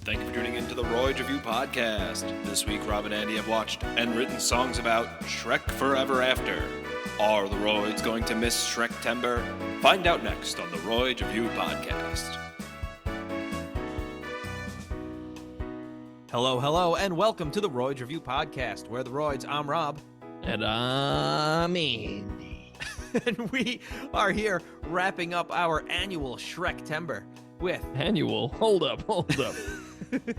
Thank you for tuning in to the Royds Review Podcast. This week, Rob and Andy have watched and written songs about Shrek Forever After. Are the Royds going to miss Shrektember? Find out next on the Royds Review Podcast. Hello, and welcome to the Royds Review Podcast. We're the Royds. I'm Rob. And I'm Andy. And we are here wrapping up our annual Shrektember with... Annual? Hold up.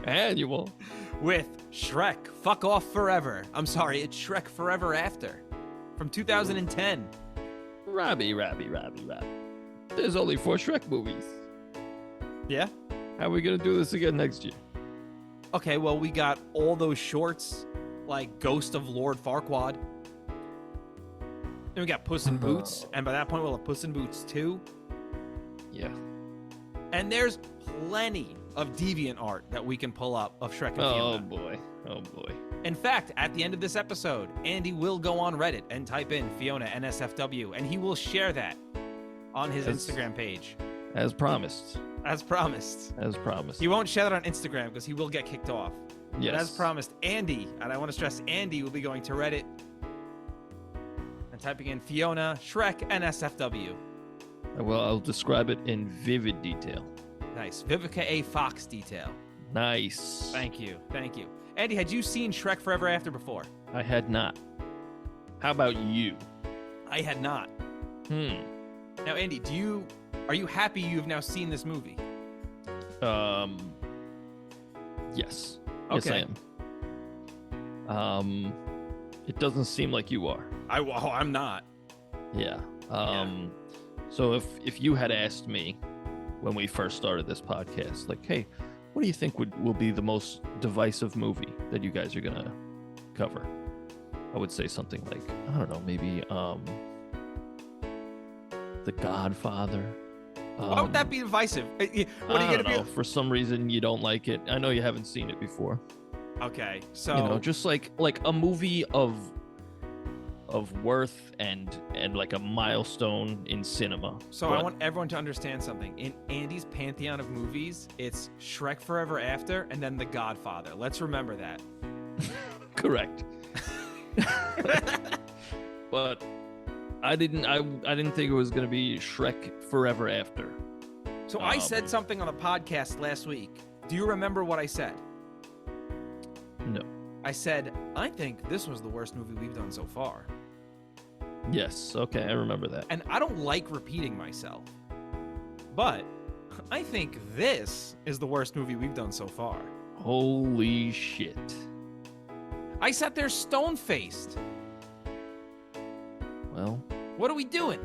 Annual? With Shrek Fuck Off Forever. I'm sorry, it's Shrek Forever After from 2010. Robbie. There's only 4 Shrek movies. Yeah? How are we going to do this again next year? Okay, well, we got all those shorts, like Ghost of Lord Farquaad. Then we got Puss in Boots, and by that point, we'll have Puss in Boots 2. Yeah. And there's plenty of deviant art that we can pull up of Shrek and Oh Fiona. boy. In fact, at the end of this episode, Andy will go on Reddit and type in Fiona NSFW, and he will share that on his Instagram page. As promised. As promised. He He won't share that on Instagram because he will get kicked off. Yes. But as promised, Andy, and I want to stress Andy, will be going to Reddit and typing in Fiona Shrek NSFW. Well, I'll describe it in vivid detail. Nice. Vivica A. Fox detail. Nice. Thank you. Andy, had you seen Shrek Forever After before? I had not. How about you? I had not. Now, Andy, are you happy you've now seen this movie? Yes. Okay. Yes, I am. It doesn't seem like you are. I'm not. Yeah. So if you had asked me when we first started this podcast, like, hey, what do you think will be the most divisive movie that you guys are gonna cover? I would say something like, I don't know, maybe The Godfather. Why would that be divisive? What are you I gonna don't know. be? For some reason you don't like it. I know you haven't seen it before. Okay, so Just like a movie of worth and like a milestone in cinema. So I want everyone to understand something. In Andy's pantheon of movies, it's Shrek Forever After and then The Godfather. Let's remember that. Correct. But I didn't think it was going to be Shrek Forever After. So I said something on the podcast last week. Do you remember what I said? No. I said, I think this was the worst movie we've done so far. Yes. Okay, I remember that. And I don't like repeating myself. But I think this is the worst movie we've done so far. Holy shit. I sat there stone-faced. Well, What are we doing?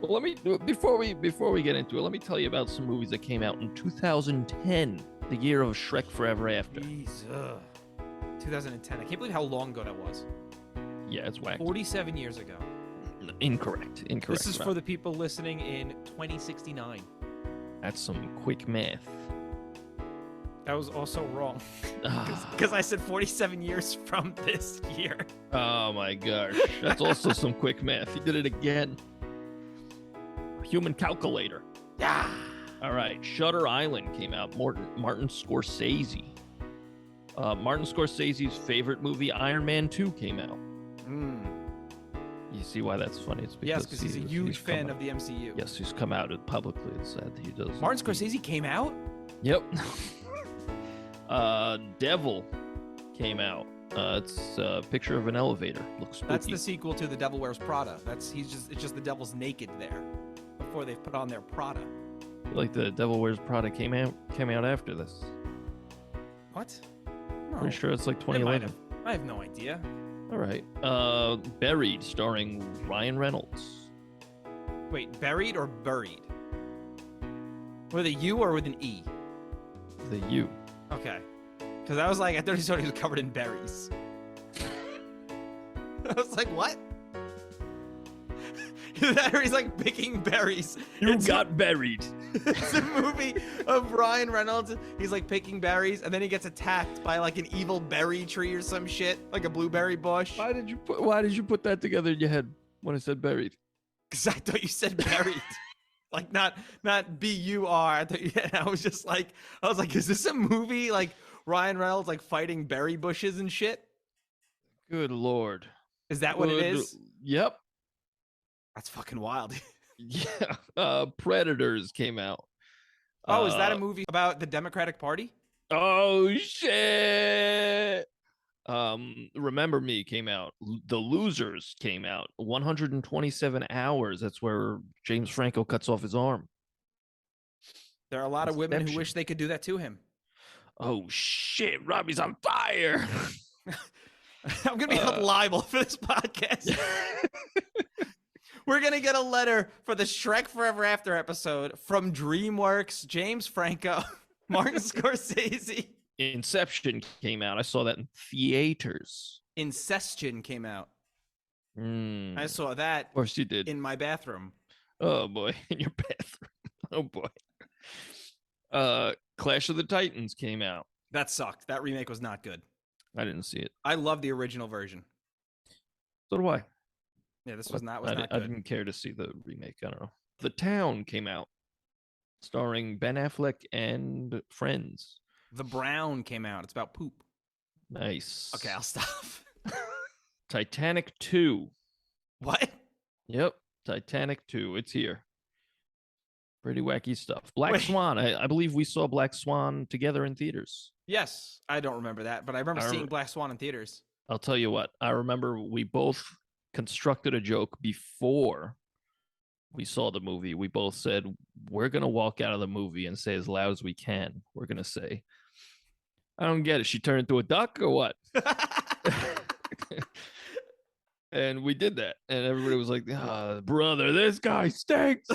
well, let me before we get into it, let me tell you about some movies that came out in 2010, the year of Shrek Forever After. Jeez, 2010. I can't believe how long ago that was. Yeah, it's whack. 47 years ago. Incorrect. This is Rob. for the people listening in 2069. That's some quick math. That was also wrong. Because I said 47 years from this year. Oh my gosh. That's also some quick math. You did it again. Human calculator. Yeah. All right. Shutter Island came out. Martin Scorsese. Martin Scorsese's favorite movie, Iron Man 2, came out. You see why that's funny? It's Yes, because he's a huge fan of the MCU. Yes, he's come out publicly and said that he does. Martin Scorsese came out? Yep. Devil came out. It's a picture of an elevator. Looks spooky. That's the sequel to The Devil Wears Prada. It's just the devil's naked there before they've put on their Prada. Like the Devil Wears Prada came out after this. What? No. Pretty sure it's like It might 2011. have. I have no idea. All right. Buried, starring Ryan Reynolds. Wait, buried or buried? With a U or with an E? The U. Okay. Because I was like, I thought he was covered in berries. I was like, what? He's like picking berries. You got buried. It's a movie of Ryan Reynolds. He's like picking berries, and then he gets attacked by like an evil berry tree or some shit, like a blueberry bush. Why did you put that together in your head when I said buried? Because I thought you said buried. Like not BUR. I was just like, is this a movie? Like Ryan Reynolds like fighting berry bushes and shit? Good Lord. Is that what it is? Yep. That's fucking wild. Yeah. Predators came out. Oh, is that a movie about the Democratic Party? Oh shit. Remember Me came out. The Losers came out. 127 hours. That's where James Franco cuts off his arm. There are a lot of women who Inception. wish they could do that to him. Oh shit, Robbie's on fire. I'm gonna be held liable for this podcast. We're gonna get a letter for the Shrek Forever After episode from DreamWorks, James Franco, Martin Scorsese. Inception came out. I saw that in theaters. Incestion came out. I saw that. Of course you did. In my bathroom. Oh boy, in your bathroom. Oh boy. Clash of the Titans came out. That sucked. That remake was not good. I didn't see it. I love the original version. So do I. Yeah, this was not. I didn't care to see the remake. I don't know. The Town came out, starring Ben Affleck and friends. The Brown came out. It's about poop. Nice. Okay, I'll stop. Titanic 2. What? Yep. Titanic 2. It's here. Pretty wacky stuff. Black Wait. Swan. I believe we saw Black Swan together in theaters. Yes, I don't remember that, but I remember seeing Black Swan in theaters. I'll tell you what. I remember we both constructed a joke before we saw the movie. We both said, we're going to walk out of the movie and say as loud as we can. We're going to say, I don't get it. She turned into a duck or what? And we did that. And everybody was like, brother, this guy stinks.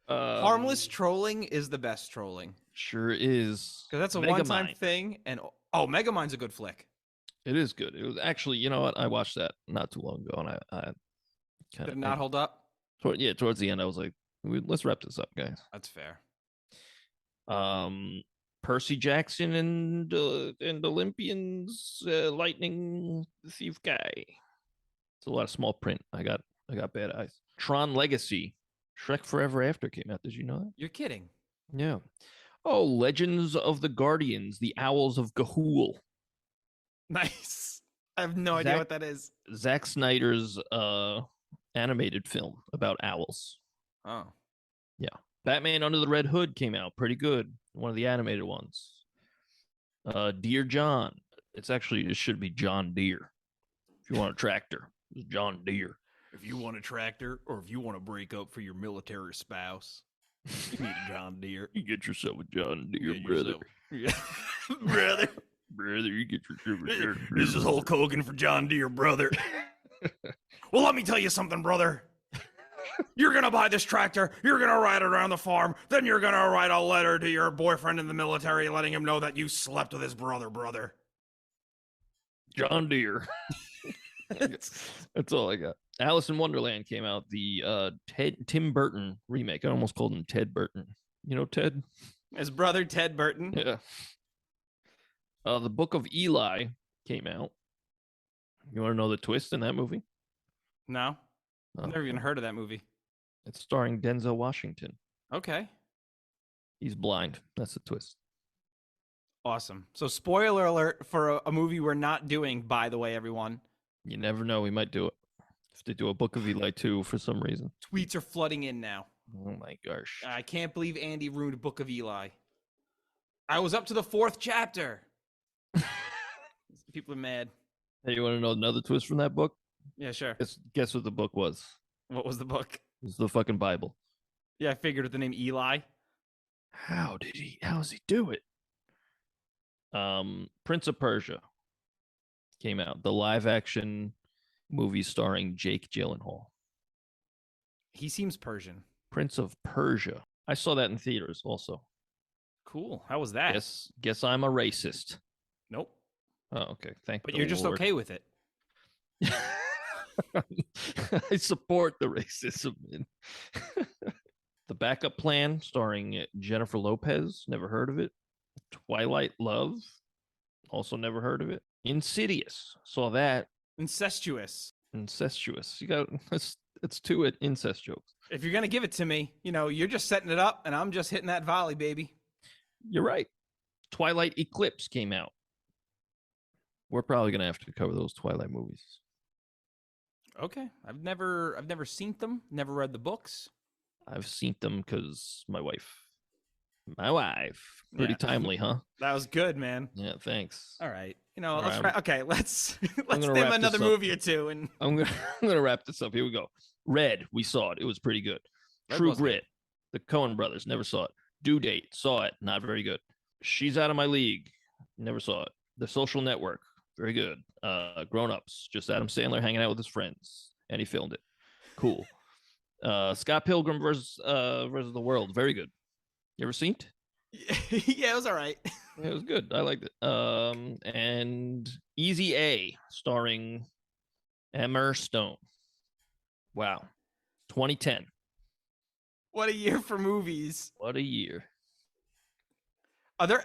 Harmless trolling is the best trolling. Sure is. Because that's a one-time thing. And Megamind's a good flick. It is good. It was actually, you know what? I watched that not too long ago, and I did it not hold up? Towards the end, I was like, let's wrap this up, guys. That's fair. Percy Jackson and Olympians, lightning thief guy. It's a lot of small print. I got bad eyes. Tron Legacy, Shrek Forever After came out. Did you know that? You're kidding. Yeah. Oh, Legends of the Guardians, the Owls of Ga'Hoole. Nice. I have no idea what that is. Zack Snyder's animated film about owls. Oh. Yeah. Batman Under the Red Hood came out. Pretty good. One of the animated ones. Dear John. It should be John Deere. If you want a tractor, it's John Deere. If you want a tractor or if you want to break up for your military spouse, you need a John Deere. You get yourself a John Deere, brother. Yeah. Brother. Brother, you get yourself a John Deere. This is Hulk Hogan for John Deere, brother. Well, let me tell you something, brother. You're going to buy this tractor. You're going to ride it around the farm. Then you're going to write a letter to your boyfriend in the military letting him know that you slept with his brother. John Deere. That's all I got. Alice in Wonderland came out. The Tim Burton remake. I almost called him Ted Burton. You know Ted? His brother, Ted Burton. Yeah. The Book of Eli came out. You want to know the twist in that movie? No. I've never even heard of that movie. It's starring Denzel Washington. Okay. He's blind. That's the twist. Awesome. So spoiler alert for a movie we're not doing, by the way, everyone. You never know. We might do it. If they do a Book of Eli 2 for some reason. Tweets are flooding in now. Oh my gosh. I can't believe Andy ruined Book of Eli. I was up to the 4th chapter. People are mad. Hey, you want to know another twist from that book? Yeah, sure. Guess what the book was? What was the book? It was the fucking Bible. Yeah, I figured with the name Eli. How does he do it? Prince of Persia came out. The live action movie starring Jake Gyllenhaal. He seems Persian. Prince of Persia. I saw that in theaters also. Cool. How was that? Guess I'm a racist. Nope. Oh, okay. But you're just okay with it. I support the racism. The Backup Plan starring Jennifer Lopez. Never heard of it. Twilight Love. Also never heard of it. Insidious. Saw that. Incestuous. You got it's It's two incest jokes. If you're gonna give it to me, you're just setting it up, and I'm just hitting that volley, baby. You're right. Twilight Eclipse came out. We're probably gonna have to cover those Twilight movies. Okay, I've never seen them. Never read the books. I've seen them because my wife. Pretty timely, huh? That was good, man. Yeah, thanks. All right, right, let's gonna name wrap another this up. movie or two, and I'm gonna wrap this up. Here we go. Red, we saw it. It was pretty good. Red True was Grit, the Coen brothers, never saw it. Due Date, saw it, not very good. She's Out of My League, never saw it. The Social Network, very good. Grown Ups, just Adam Sandler hanging out with his friends, and he filmed it. Cool. Scott Pilgrim versus the World, very good. You ever seen it? yeah, it was all right. It was good. I liked it. And Easy A, starring Emma Stone. Wow. 2010. What a year for movies. What a year. Are there?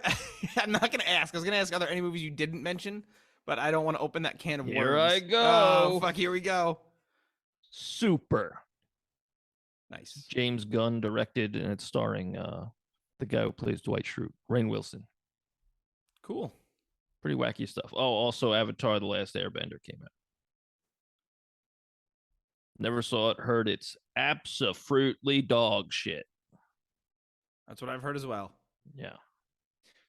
I'm not gonna ask. I was gonna ask, are there any movies you didn't mention? But I don't want to open that can of worms. Here I go. Oh, fuck, here we go. Super. Nice. James Gunn directed, and it's starring the guy who plays Dwight Schrute, Rainn Wilson. Cool. Pretty wacky stuff. Oh, also Avatar: The Last Airbender came out. Never saw it, heard it's abso-fruitly dog shit. That's what I've heard as well. Yeah.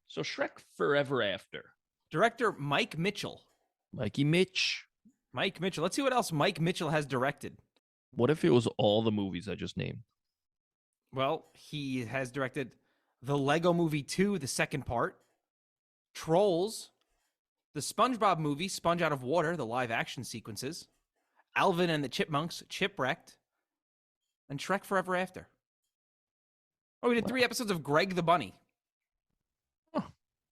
So Shrek Forever After. Director Mike Mitchell. Mikey Mitch. Mike Mitchell. Let's see what else Mike Mitchell has directed. What if it was all the movies I just named? Well, he has directed The Lego Movie 2, the second part, Trolls, the SpongeBob movie, Sponge Out of Water, the live action sequences, Alvin and the Chipmunks, Chipwrecked, and Shrek Forever After. Oh, we did 3 episodes of Greg the Bunny. Oh,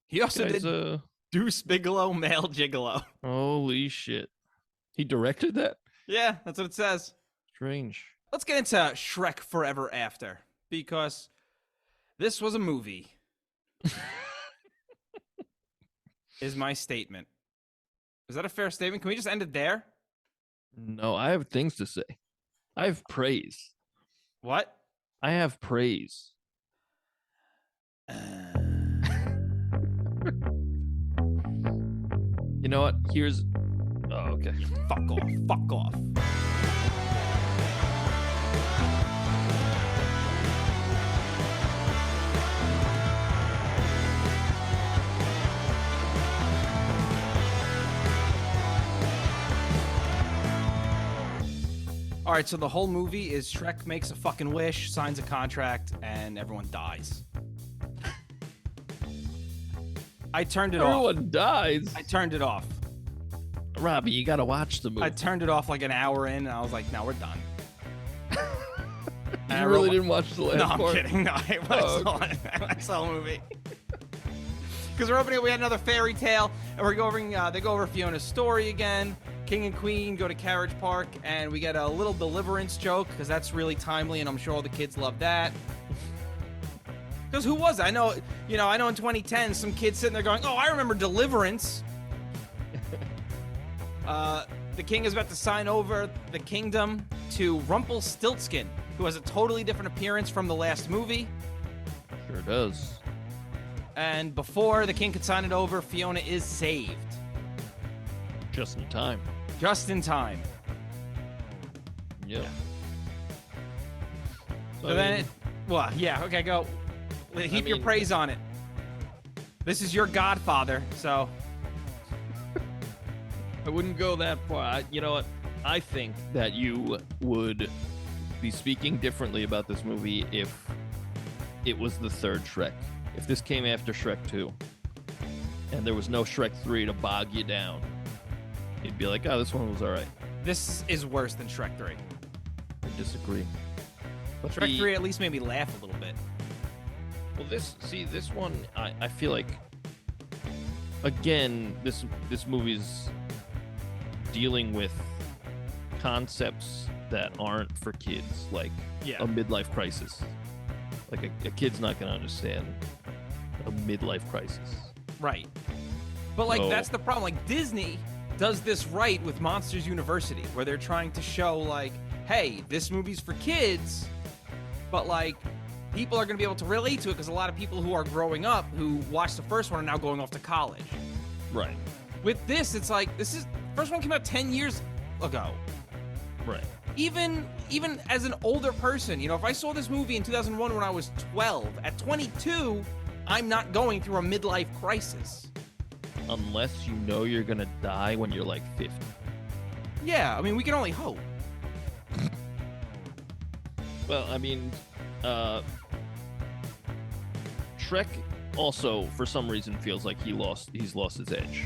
he also did Deuce Bigelow, Male Gigolo. Holy shit. He directed that? Yeah, that's what it says. Strange. Let's get into Shrek Forever After, because this was a movie. Is my statement. Is that a fair statement? Can we just end it there? No, I have things to say. I have praise. What? I have praise. You know what? Here's... Oh, okay. Fuck off. Fuck off. All right, so the whole movie is Shrek makes a fucking wish, signs a contract, and everyone dies. I turned it off. Everyone dies. I turned it off. Robbie, you gotta watch the movie. I turned it off like an hour in, and I was like, no, we're done. You really didn't watch the last part? No, I'm kidding. No, I saw the movie. Because we're opening up, we had another fairy tale, and we're going. They go over Fiona's story again. King and Queen go to Carriage Park, and we get a little deliverance joke, because that's really timely, and I'm sure all the kids love that. Because who was it? I know in 2010, some kid sitting there going, oh, I remember Deliverance. The king is about to sign over the kingdom to Rumpelstiltskin, who has a totally different appearance from the last movie. Sure does. And before the king could sign it over, Fiona is saved. Just in time. Just in time. Yeah. So then okay, go. Heap your praise on it. This is your godfather, so... I wouldn't go that far. You know what? I think that you would be speaking differently about this movie if it was the third Shrek. If this came after Shrek 2, and there was no Shrek 3 to bog you down, you'd be like, oh, this one was all right. This is worse than Shrek 3. I disagree. But Shrek 3 at least made me laugh a little bit. Well, this one, I feel like, again, this movie's dealing with concepts that aren't for kids, like a midlife crisis. Like a kid's not going to understand a midlife crisis. Right. But that's the problem. Like Disney does this right with Monsters University, where they're trying to show like, hey, this movie's for kids, but like people are going to be able to relate to it because a lot of people who are growing up who watched the first one are now going off to college. Right. With this, it's like first one came out 10 years ago. Right. Even as an older person, you know, if I saw this movie in 2001 when I was 12, at 22, I'm not going through a midlife crisis. Unless you know you're gonna die when you're like 50. Yeah, I mean, we can only hope. Well, I mean, Shrek also, for some reason, feels like he's lost his edge.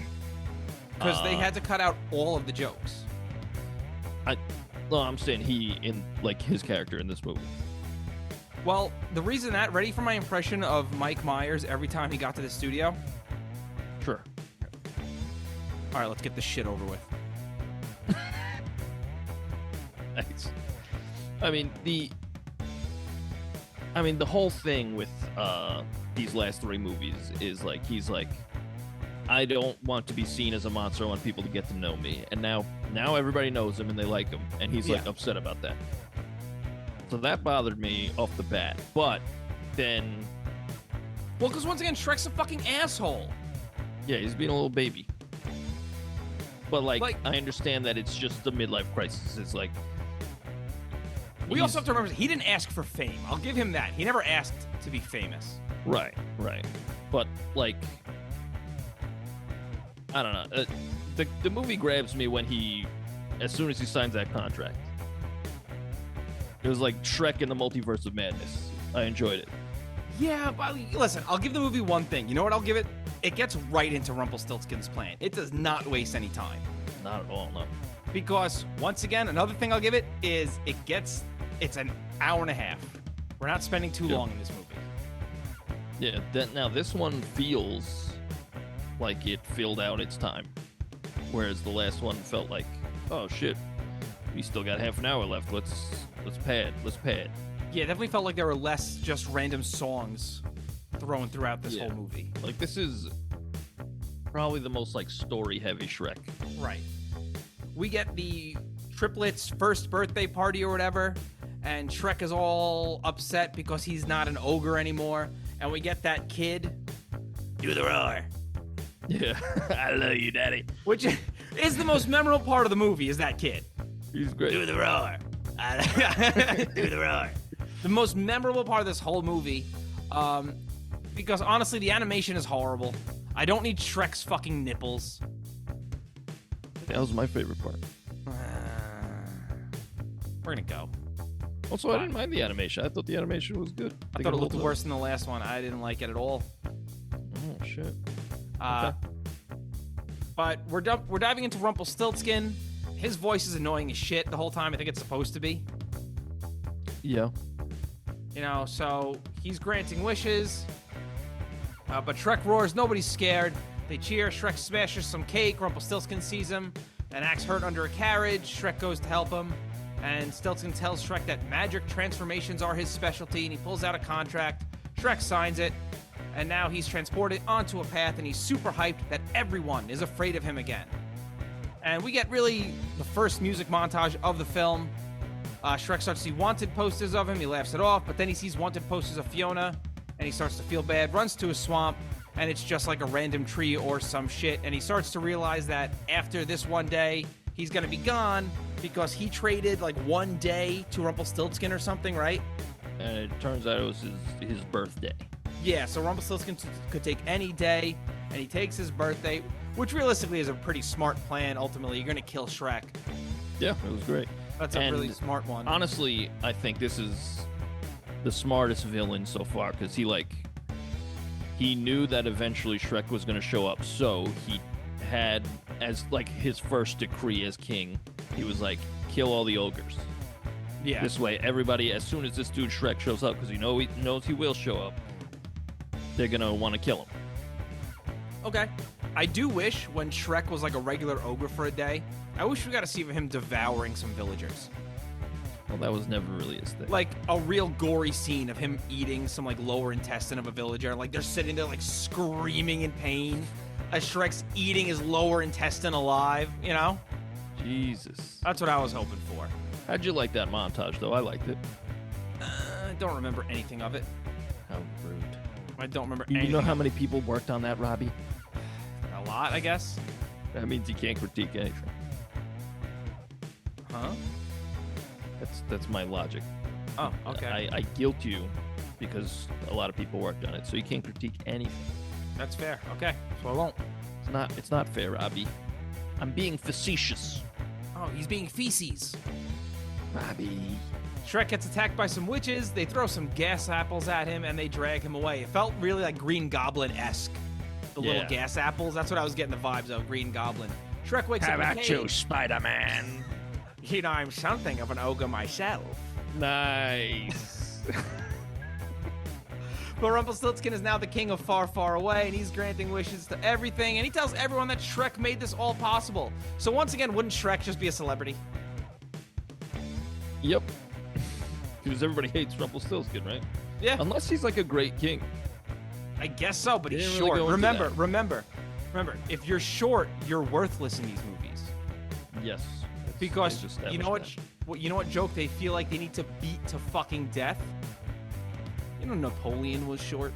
Because they had to cut out all of the jokes. No, I'm saying his character in this movie. Well, the reason that, ready for my impression of Mike Myers every time he got to the studio? Sure. All right, let's get this shit over with. Nice. I mean, the whole thing with these last three movies is like, he's like, I don't want to be seen as a monster. I want people to get to know me. And now everybody knows him and they like him. And he's like upset about that. So that bothered me off the bat. But then... Well, because once again, Shrek's a fucking asshole. Yeah, he's being a little baby. But like I understand that it's just the midlife crisis. It's like... We also have to remember, he didn't ask for fame. I'll give him that. He never asked to be famous. Right. But like... I don't know. The movie grabs me when as soon as he signs that contract. It was like Shrek in the Multiverse of Madness. I enjoyed it. Yeah, but listen, I'll give the movie one thing. You know what I'll give it? It gets right into Rumpelstiltskin's plan. It does not waste any time. Not at all, no. Because, once again, another thing I'll give it is it's an hour and a half. We're not spending too long in this movie. Yeah, now this one feels like it filled out its time. Whereas the last one felt like, oh shit, we still got half an hour left. Let's pad. Yeah, it definitely felt like there were less just random songs thrown throughout this whole movie. Like, this is probably the most like story heavy Shrek. Right. We get the triplets' first birthday party or whatever, and Shrek is all upset because he's not an ogre anymore. And we get that kid, do the roar. Yeah, I love you, Daddy. Which is the most memorable part of the movie, is that kid. He's great. Do the roar. Do the roar. The most memorable part of this whole movie, because honestly, the animation is horrible. I don't need Shrek's fucking nipples. That was my favorite part. We're gonna go. Also, I didn't mind the animation. I thought the animation was good. I thought it looked worse than the last one. I didn't like it at all. Oh, shit. Okay. But we're diving into Rumpelstiltskin. His voice is annoying as shit the whole time. I think it's supposed to be. Yeah. You know, so he's granting wishes. But Shrek roars. Nobody's scared. They cheer. Shrek smashes some cake. Rumpelstiltskin sees him. An axe hurt under a carriage. Shrek goes to help him. And Stiltskin tells Shrek that magic transformations are his specialty. And he pulls out a contract. Shrek signs it. And now he's transported onto a path. And he's super hyped that everyone is afraid of him again. And we get really the first music montage of the film. Shrek starts to see wanted posters of him. He laughs it off. But then he sees wanted posters of Fiona. And he starts to feel bad. Runs to a swamp. And it's just like a random tree or some shit. And he starts to realize that after this one day, he's going to be gone. Because he traded like one day to Rumpelstiltskin or something, right? And it turns out it was his birthday. Yeah, so Rumpelstiltskin could take any day. And he takes his birthday. Which realistically is a pretty smart plan. Ultimately, you're going to kill Shrek. Yeah, it was great. That's a really smart one. Honestly, I think this is the smartest villain so far because he knew that eventually Shrek was going to show up, so he had as like his first decree as king, he was like, kill all the ogres. Yeah. This way, everybody, as soon as this dude Shrek shows up, because he knows he will show up, they're going to want to kill him. Okay. I do wish when Shrek was like a regular ogre for a day, I wish we got to see him devouring some villagers. Well, that was never really his thing. Like a real gory scene of him eating some like lower intestine of a villager. Like they're sitting there like screaming in pain as Shrek's eating his lower intestine alive, you know? Jesus. That's what I was hoping for. How'd you like that montage, though? I liked it. I don't remember anything of it. How rude. I don't remember You anything. know how many people worked on that, Robbie? A lot, I guess. That means you can't critique anything. Huh? That's my logic. Oh, okay. I guilt you because a lot of people worked on it, so you can't critique anything. That's fair. Okay, so I won't. It's not fair, Robbie. I'm being facetious. Oh, he's being feces. Robbie. Shrek gets attacked by some witches. They throw some gas apples at him, and they drag him away. It felt really like Green Goblin-esque. The little gas apples. That's what I was getting the vibes of, Green Goblin. Shrek wakes up in a cave. Spider-Man? You know, I'm something of an ogre myself. Nice. But Rumpelstiltskin is now the king of Far, Far Away, and he's granting wishes to everything, and he tells everyone that Shrek made this all possible. So once again, wouldn't Shrek just be a celebrity? Yep. Because everybody hates Rumpelstiltskin, right? Yeah. Unless he's like a great king. I guess so, but he's Didn't really short. go into Remember, if you're short, you're worthless in these movies. Yes. Because Just you know what joke they feel like they need to beat to fucking death? You know Napoleon was short.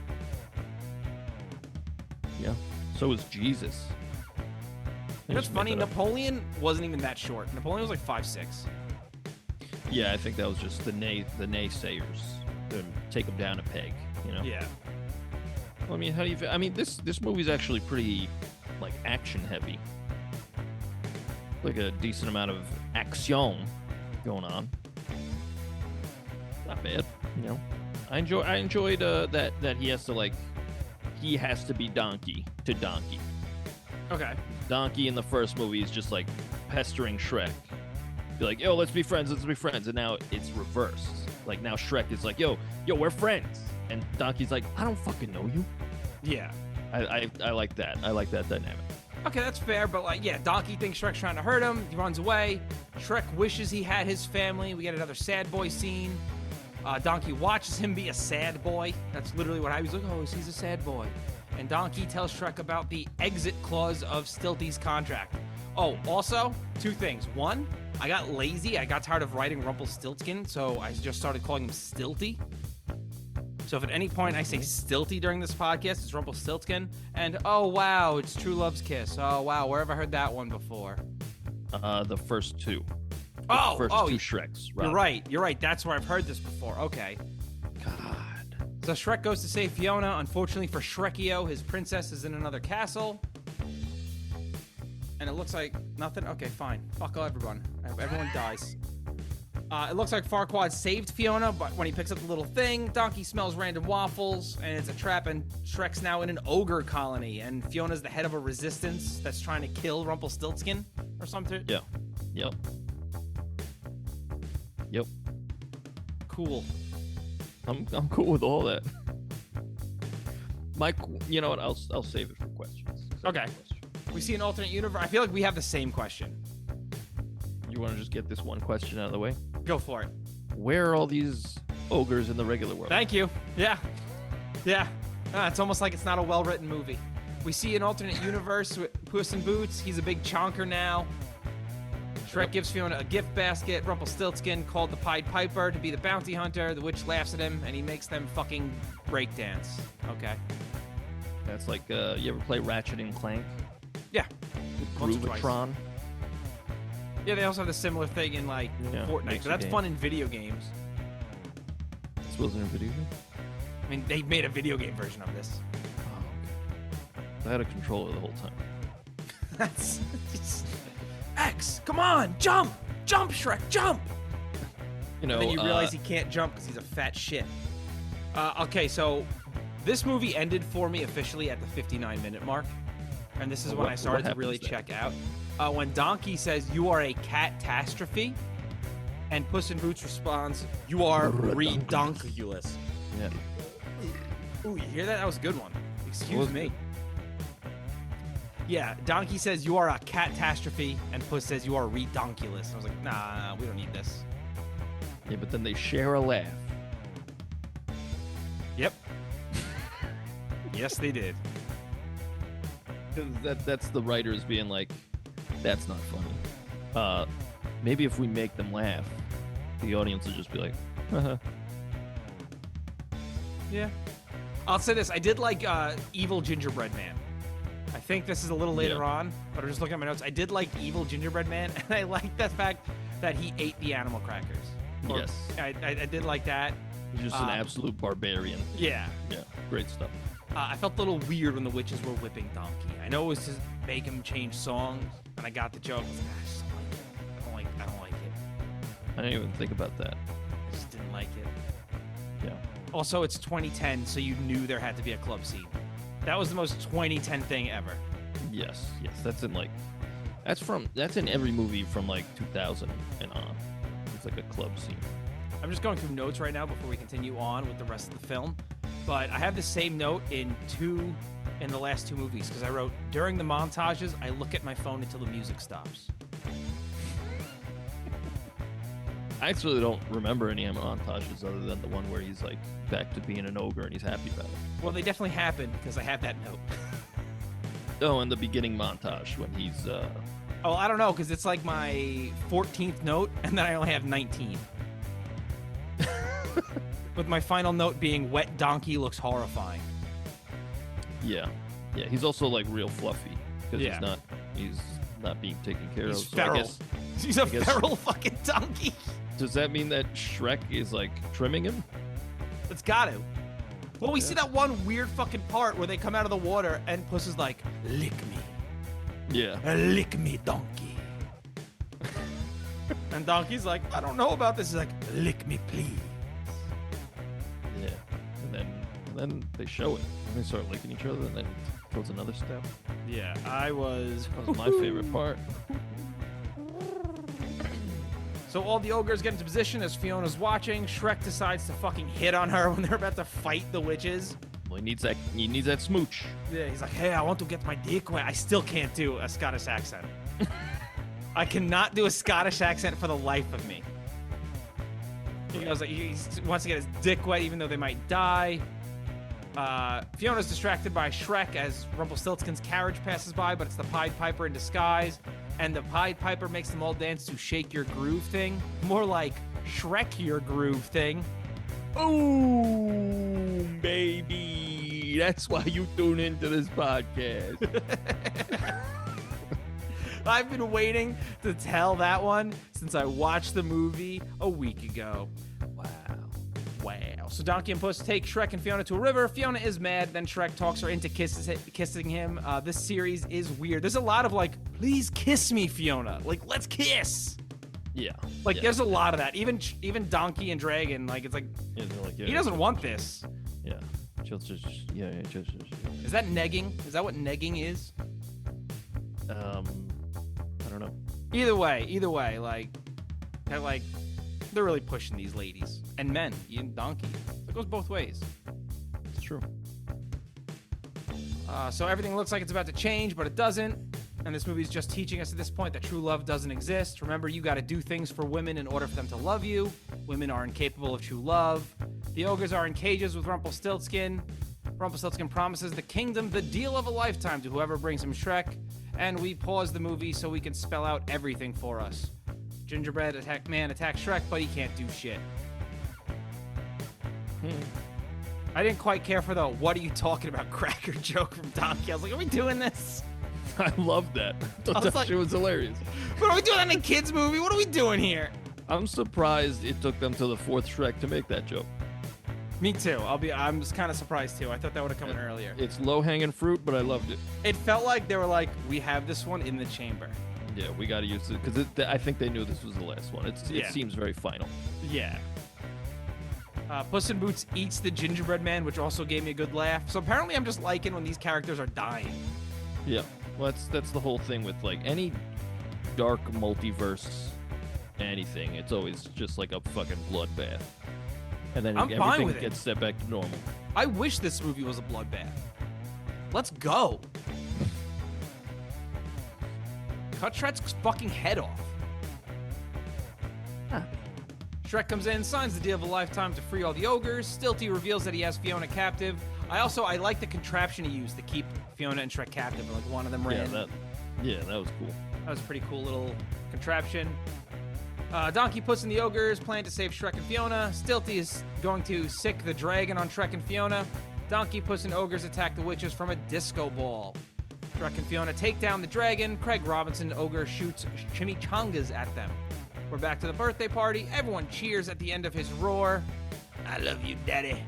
Yeah. So was Jesus. You know what's funny? Napoleon wasn't even that short. Napoleon was like 5'6". Yeah, I think that was just the naysayers to take him down a peg. You know. Yeah. Well, I mean, how do you feel? I mean, this movie's actually pretty like action heavy. Like a decent amount of action going on. Not bad, you know. I enjoyed that he has to be donkey to donkey. Okay. Donkey in the first movie is just like pestering Shrek. Be like, yo, let's be friends, and now it's reversed. Like now Shrek is like, yo, we're friends, and Donkey's like, I don't fucking know you. Yeah. I like that. I like that dynamic. Okay, that's fair, but like, yeah, Donkey thinks Shrek's trying to hurt him. He runs away. Shrek wishes he had his family. We get another sad boy scene. Donkey watches him be a sad boy. That's literally what I was like, oh, he's a sad boy. And Donkey tells Shrek about the exit clause of Stilty's contract. Oh, also, two things. One, I got lazy. I got tired of writing Rumpelstiltskin, so I just started calling him Stilty. So if at any point I say Stilty during this podcast, it's Rumpelstiltskin. And oh wow, it's True Love's Kiss. Oh wow, where have I heard that one before? The first two. Oh, First two Shreks. You're right. That's where I've heard this before. Okay. God. So Shrek goes to save Fiona. Unfortunately for Shrekio, his princess is in another castle. And it looks like nothing. Okay, fine. Fuck everyone. Everyone dies. It looks like Farquaad saved Fiona, but when he picks up the little thing, Donkey smells random waffles, and it's a trap, and Shrek's now in an ogre colony, and Fiona's the head of a resistance that's trying to kill Rumpelstiltskin or something. Yeah. Yep. Cool. I'm cool with all that. Mike, you know what? I'll save it for questions. Okay. We see an alternate universe. I feel like we have the same question. You want to just get this one question out of the way? Go for it. Where are all these ogres in the regular world? Thank you. Yeah. It's almost like it's not a well-written movie. We see an alternate universe with Puss in Boots. He's a big chonker now. Shrek gives Fiona a gift basket. Rumpelstiltskin called the Pied Piper to be the bounty hunter. The witch laughs at him, and he makes them fucking breakdance. Okay. That's like, you ever play Ratchet and Clank? Yeah. Once or twice. Groovatron? Yeah, they also have the similar thing in, like, Fortnite. So that's fun in video games. This wasn't a video game? I mean, they made a video game version of this. Oh, okay. I had a controller the whole time. That's... X, come on, jump! Jump, Shrek, jump! You know, and then you realize he can't jump because he's a fat shit. Okay, so this movie ended for me officially at the 59-minute mark. And this is when I started to really check out. When Donkey says, you are a catastrophe, and Puss in Boots responds, you are redonkulous. Yeah. Ooh, you hear that? That was a good one. Excuse me. Yeah, Donkey says, you are a catastrophe, and Puss says, you are redonkulous. I was like, nah, we don't need this. Yeah, but then they share a laugh. Yep. Yes, they did. That's the writers being like, that's not funny. Maybe if we make them laugh, the audience will just be like, haha. Yeah. I'll say this. I did like Evil Gingerbread Man. I think this is a little later on, but I'm just looking at my notes. I did like Evil Gingerbread Man, and I like the fact that he ate the animal crackers. Yes. I did like that. He's just an absolute barbarian. Yeah. Yeah, great stuff. I felt a little weird when the witches were whipping Donkey. I know it was to make him change songs, and I got the joke. I was like, I just don't like it. I don't like it. I didn't even think about that. I just didn't like it. Yeah. Also, it's 2010, so you knew there had to be a club scene. That was the most 2010 thing ever. Yes. That's in that's in every movie from like 2000 and on. It's like a club scene. I'm just going through notes right now before we continue on with the rest of the film. But I have the same note in the last two movies, because I wrote, during the montages, I look at my phone until the music stops. I actually don't remember any montages other than the one where he's like back to being an ogre and he's happy about it. Well, they definitely happened because I have that note. Oh, and the beginning montage when he's Oh, I don't know, because it's like my 14th note, and then I only have 19. With my final note being, wet donkey looks horrifying. Yeah, he's also like real fluffy because Yeah. he's not being taken care He's of. feral. He's a guess- feral fucking donkey. Does that mean that Shrek is like trimming him? It's got to. Well, we see that one weird fucking part where they come out of the water and Puss is like, lick me. Yeah. Lick me, donkey. And Donkey's like, I don't know about this. He's like, lick me, please. Yeah. And then they show it. And they start licking each other, and then it goes another step. Yeah, That was my favorite part. So all the ogres get into position as Fiona's watching. Shrek decides to fucking hit on her when they're about to fight the witches. Well, he needs that smooch. Yeah, he's like, hey, I want to get my dick wet. I still can't do a Scottish accent. I cannot do a Scottish accent for the life of me. He knows that he wants to get his dick wet even though they might die. Fiona's distracted by Shrek as Rumpelstiltskin's carriage passes by, but it's the Pied Piper in disguise. And the Pied Piper makes them all dance to Shake Your Groove thing. More like Shrek Your Groove thing. Oh, baby. That's why you tune into this podcast. I've been waiting to tell that one since I watched the movie a week ago. Wow. So Donkey and Puss take Shrek and Fiona to a river. Fiona is mad. Then Shrek talks her into kissing him. This series is weird. There's a lot of like, please kiss me, Fiona. Like, let's kiss. Yeah. Like, yeah. there's a lot of that. Even Donkey and Dragon, like, it's like, Yeah, they're like, yeah, he doesn't want this. Yeah. Just. Is that negging? Is that what negging is? I don't know. Either way, like, they're really pushing these ladies and men, even Donkey. It goes both ways. It's true. So everything looks like it's about to change, but it doesn't. And this movie's just teaching us at this point that true love doesn't exist. Remember, you got to do things for women in order for them to love you. Women are incapable of true love. The ogres are in cages with Rumpelstiltskin. Rumpelstiltskin promises the kingdom, the deal of a lifetime, to whoever brings him Shrek. And we pause the movie so we can spell out everything for us. Gingerbread Man attacks Shrek, but he can't do shit. I didn't quite care for the "what are you talking about" cracker joke from Donkey. I was like, are we doing this? I love that. I thought that shit was hilarious. What are we doing in a kids movie? What are we doing here? I'm surprised it took them to the fourth Shrek to make that joke. Me too. I'm just kind of surprised too. I thought that would have come in earlier. It's low-hanging fruit, but I loved it. It felt like they were like, we have this one in the chamber. Yeah, we got to use it because I think they knew this was the last one. It seems very final. Yeah. Puss in Boots eats the gingerbread man, which also gave me a good laugh. So apparently I'm just liking when these characters are dying. Yeah, well, that's the whole thing with like any dark multiverse anything. It's always just like a fucking bloodbath, and then I'm fine everything with it. gets set back to normal. I wish this movie was a bloodbath. Let's go. Cut Shrek's fucking head off. Shrek comes in, signs the deal of a lifetime to free all the ogres. Stilty reveals that he has Fiona captive. I like the contraption he used to keep Fiona and Shrek captive. Like one of them ran. Yeah, that was cool. That was a pretty cool little contraption. Donkey Puss and the Ogres plan to save Shrek and Fiona. Stilty is going to sick the dragon on Shrek and Fiona. Donkey Puss and Ogres attack the witches from a disco ball. Shrek and Fiona take down the dragon. Craig Robinson, Ogre, shoots chimichangas at them. We're back to the birthday party. Everyone cheers at the end of his roar. I love you, Daddy.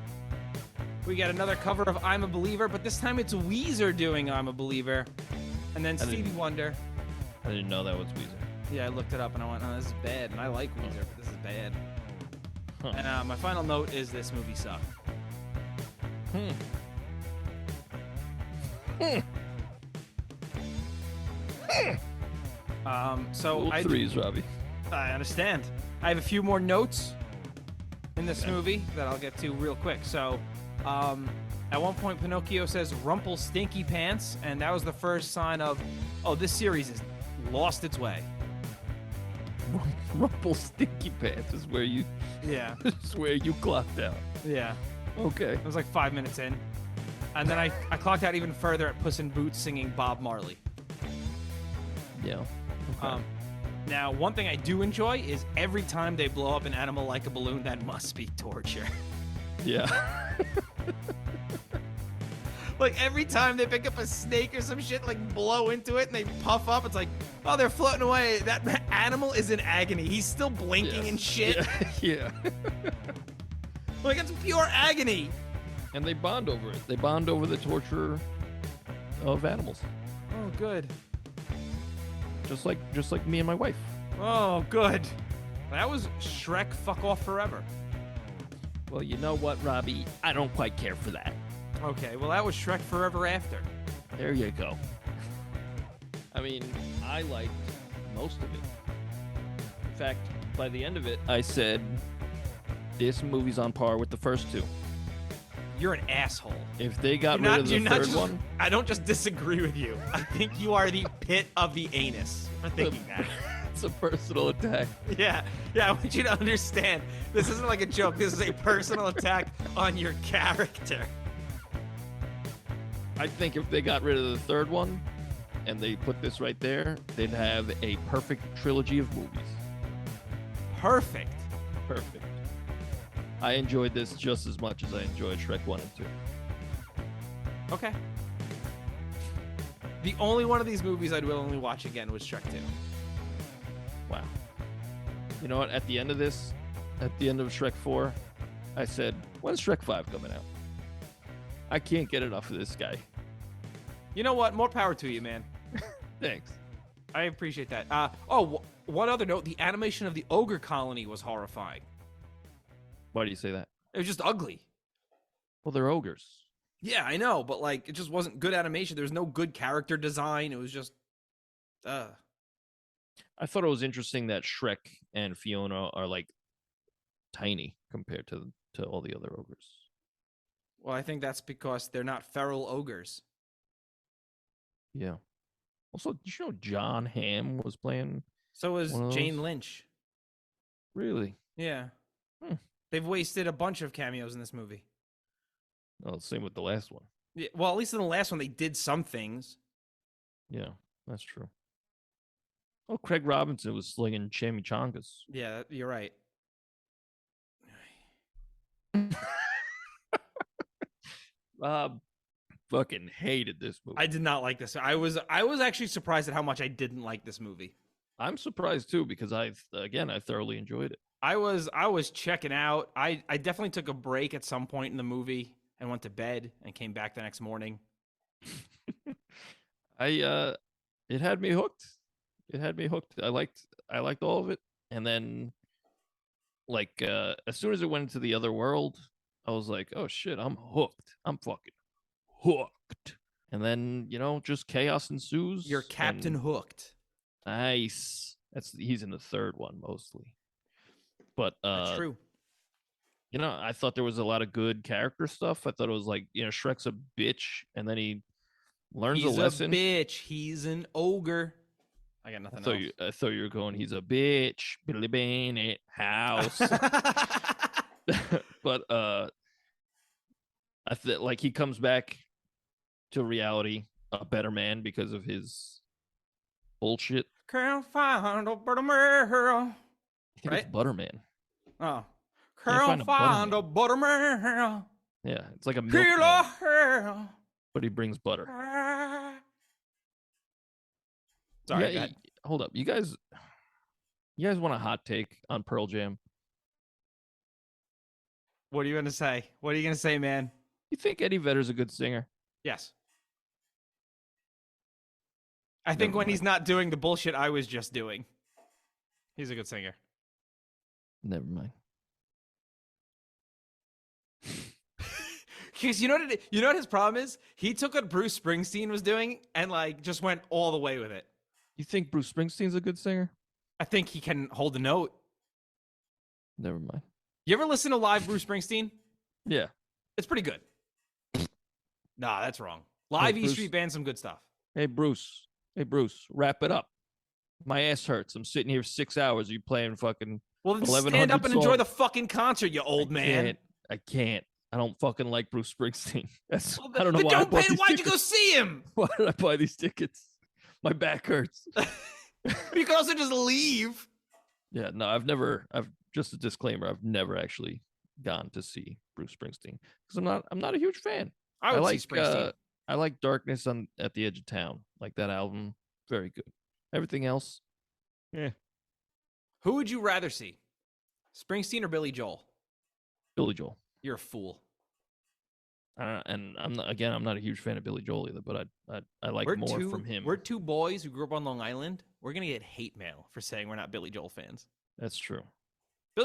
We got another cover of I'm a Believer, but this time it's Weezer doing I'm a Believer. And then Stevie Wonder. I didn't know that was Weezer. Yeah, I looked it up and I went, oh, this is bad. And I like Weezer, but this is bad. Huh. And my final note is this movie sucked. So Rule threes, Robbie. I understand. I have a few more notes in this movie that I'll get to real quick. So, at one point, Pinocchio says "Rumple Stinky Pants," and that was the first sign of, oh, this series has lost its way. Rumple Stinky Pants is where you Yeah, is where you clocked out. yeah. Okay. It was like 5 minutes in, and then I clocked out even further at Puss in Boots singing Bob Marley. Yeah. Okay. Now, one thing I do enjoy is every time they blow up an animal like a balloon, that must be torture. Yeah. Like, every time they pick up a snake or some shit, like, blow into it and they puff up, it's like, oh, they're floating away. That animal is in agony. He's still blinking and shit. Yeah. Like, it's pure agony. And they bond over it. They bond over the torture of animals. Oh, good. Just like me and my wife. Oh, good. That was Shrek Fuck Off Forever. Well, you know what, Robbie? I don't quite care for that. Okay, well, that was Shrek Forever After. There you go. I mean, I liked most of it. In fact, by the end of it, I said, this movie's on par with the first two. You're an asshole. If they got rid of the third one... I don't just disagree with you. I think you are the pit of the anus for thinking that. It's a personal attack. Yeah, I want you to understand. This isn't like a joke. This is a personal attack on your character. I think if they got rid of the third one and they put this right there, they'd have a perfect trilogy of movies. Perfect. Perfect. I enjoyed this just as much as I enjoyed Shrek 1 and 2. Okay. The only one of these movies I'd willingly watch again was Shrek 2. Wow. You know what? At the end of this, at the end of Shrek 4, I said, when's Shrek 5 coming out? I can't get enough of this guy. You know what? More power to you, man. Thanks. I appreciate that. One other note. The animation of the ogre colony was horrifying. Why do you say that? It was just ugly. Well, they're ogres. Yeah, I know, but like, it just wasn't good animation. There was no good character design. It was just, I thought it was interesting that Shrek and Fiona are like tiny compared to all the other ogres. Well, I think that's because they're not feral ogres. Yeah. Also, did you know John Hamm was playing? So was one of Jane those? Lynch. Really? Yeah. Hmm. They've wasted a bunch of cameos in this movie. Oh, same with the last one. Yeah, well, at least in the last one, they did some things. Yeah, that's true. Oh, Craig Robinson was slinging chimichangas. Yeah, you're right. Rob fucking hated this movie. I did not like this. I was actually surprised at how much I didn't like this movie. I'm surprised too because I thoroughly enjoyed it. I was checking out. I definitely took a break at some point in the movie and went to bed and came back the next morning. It had me hooked. It had me hooked. I liked all of it. And then like as soon as it went into the other world, I was like, oh shit, I'm hooked. I'm fucking hooked. And then, just chaos ensues. You're Captain Hooked. Nice. He's in the third one mostly. But That's true. I thought there was a lot of good character stuff. I thought it was like, Shrek's a bitch, and then he learns He's a lesson. a bitch. He's an ogre. I got nothing else. I thought you were going, he's a bitch, Billy Bane house. But I feel like he comes back to reality a better man because of his bullshit. Can't find a better man. I think Right? it's Butterman. Oh. Can't Can't find a find a butterman. Yeah, it's like a Kill milkman, her. but he brings butter. Sorry, Yeah, go ahead. hold up. You guys want a hot take on Pearl Jam? What are you going to say? What are you going to say, man? You think Eddie Vedder's a good singer? Yes. I think Never when mind. he's not doing the bullshit I was just doing, he's a good singer. Never mind. Because you know what his problem is? He took what Bruce Springsteen was doing and like just went all the way with it. You think Bruce Springsteen's a good singer? I think he can hold a note. Never mind. You ever listen to live Bruce Springsteen? Yeah. It's pretty good. Nah, that's wrong. Live E Bruce- Street Band, some good stuff. Hey Bruce, wrap it up. My ass hurts. I'm sitting here 6 hours. You playing fucking Well, then 1100 stand up and enjoy songs. the fucking concert, you old man. I can't. I don't fucking like Bruce Springsteen. That's Well, I don't know then why. I don't bought pay. these Why'd you go tickets. see him? Why did I buy these tickets? My back hurts. You could also just leave. Yeah, no, I've just a disclaimer. I've never actually gone to see Bruce Springsteen because I'm not a huge fan. I would like see Springsteen. I like Darkness at the Edge of Town. Like that album, very good. Everything else, Who would you rather see? Springsteen or Billy Joel? Billy Joel. You're a fool. And I'm not a huge fan of Billy Joel either, but I like We're more two, from him. We're two boys who grew up on Long Island. We're gonna get hate mail for saying we're not Billy Joel fans. That's true.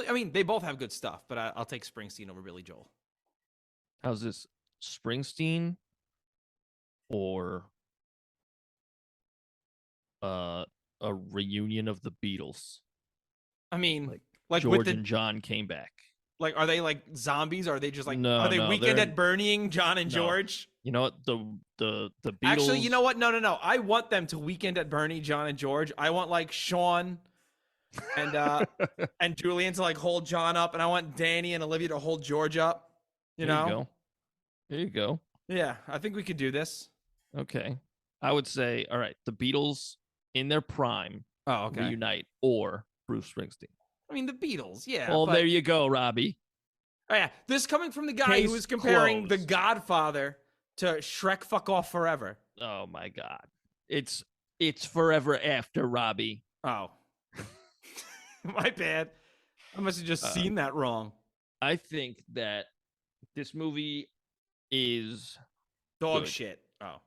I mean, they both have good stuff, but I'll take Springsteen over Billy Joel. How's this? Springsteen or a reunion of the Beatles? I mean, Like like George with the and John came back. like, are they like zombies? Or are they just like No, are they no, Weekend they're- at Bernieing John and No. George? You know what? The Beatles. Actually, you know what? No. I want them to Weekend at Bernie, John and George. I want like Sean and and Julian to like hold John up, and I want Danny and Olivia to hold George up. You There know? you go. There you go. Yeah, I think we could do this. Okay. I would say, all right, the Beatles in their prime Oh, okay. reunite or Bruce Springsteen. I mean, the Beatles, yeah. Well, but, there you go, Robbie. oh, yeah, this coming from the guy who Case was comparing The closed. Godfather to Shrek Fuck Off Forever. Oh my God. It's Forever After, Robbie. Oh. My bad. I must have just seen that wrong. I think that this movie is Dog good. shit. Oh.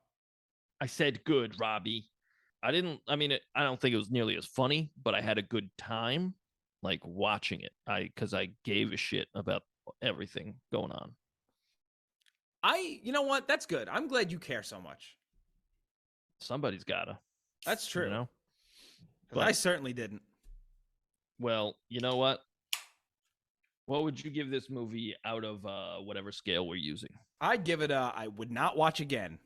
I said good, Robbie. I don't think it was nearly as funny, but I had a good time like watching it. Because I gave a shit about everything going on. You know what? That's good. I'm glad you care so much. Somebody's gotta. That's true. You know? 'Cause I certainly didn't. Well, you know what? What would you give this movie out of whatever scale we're using? I'd give it I would not watch again.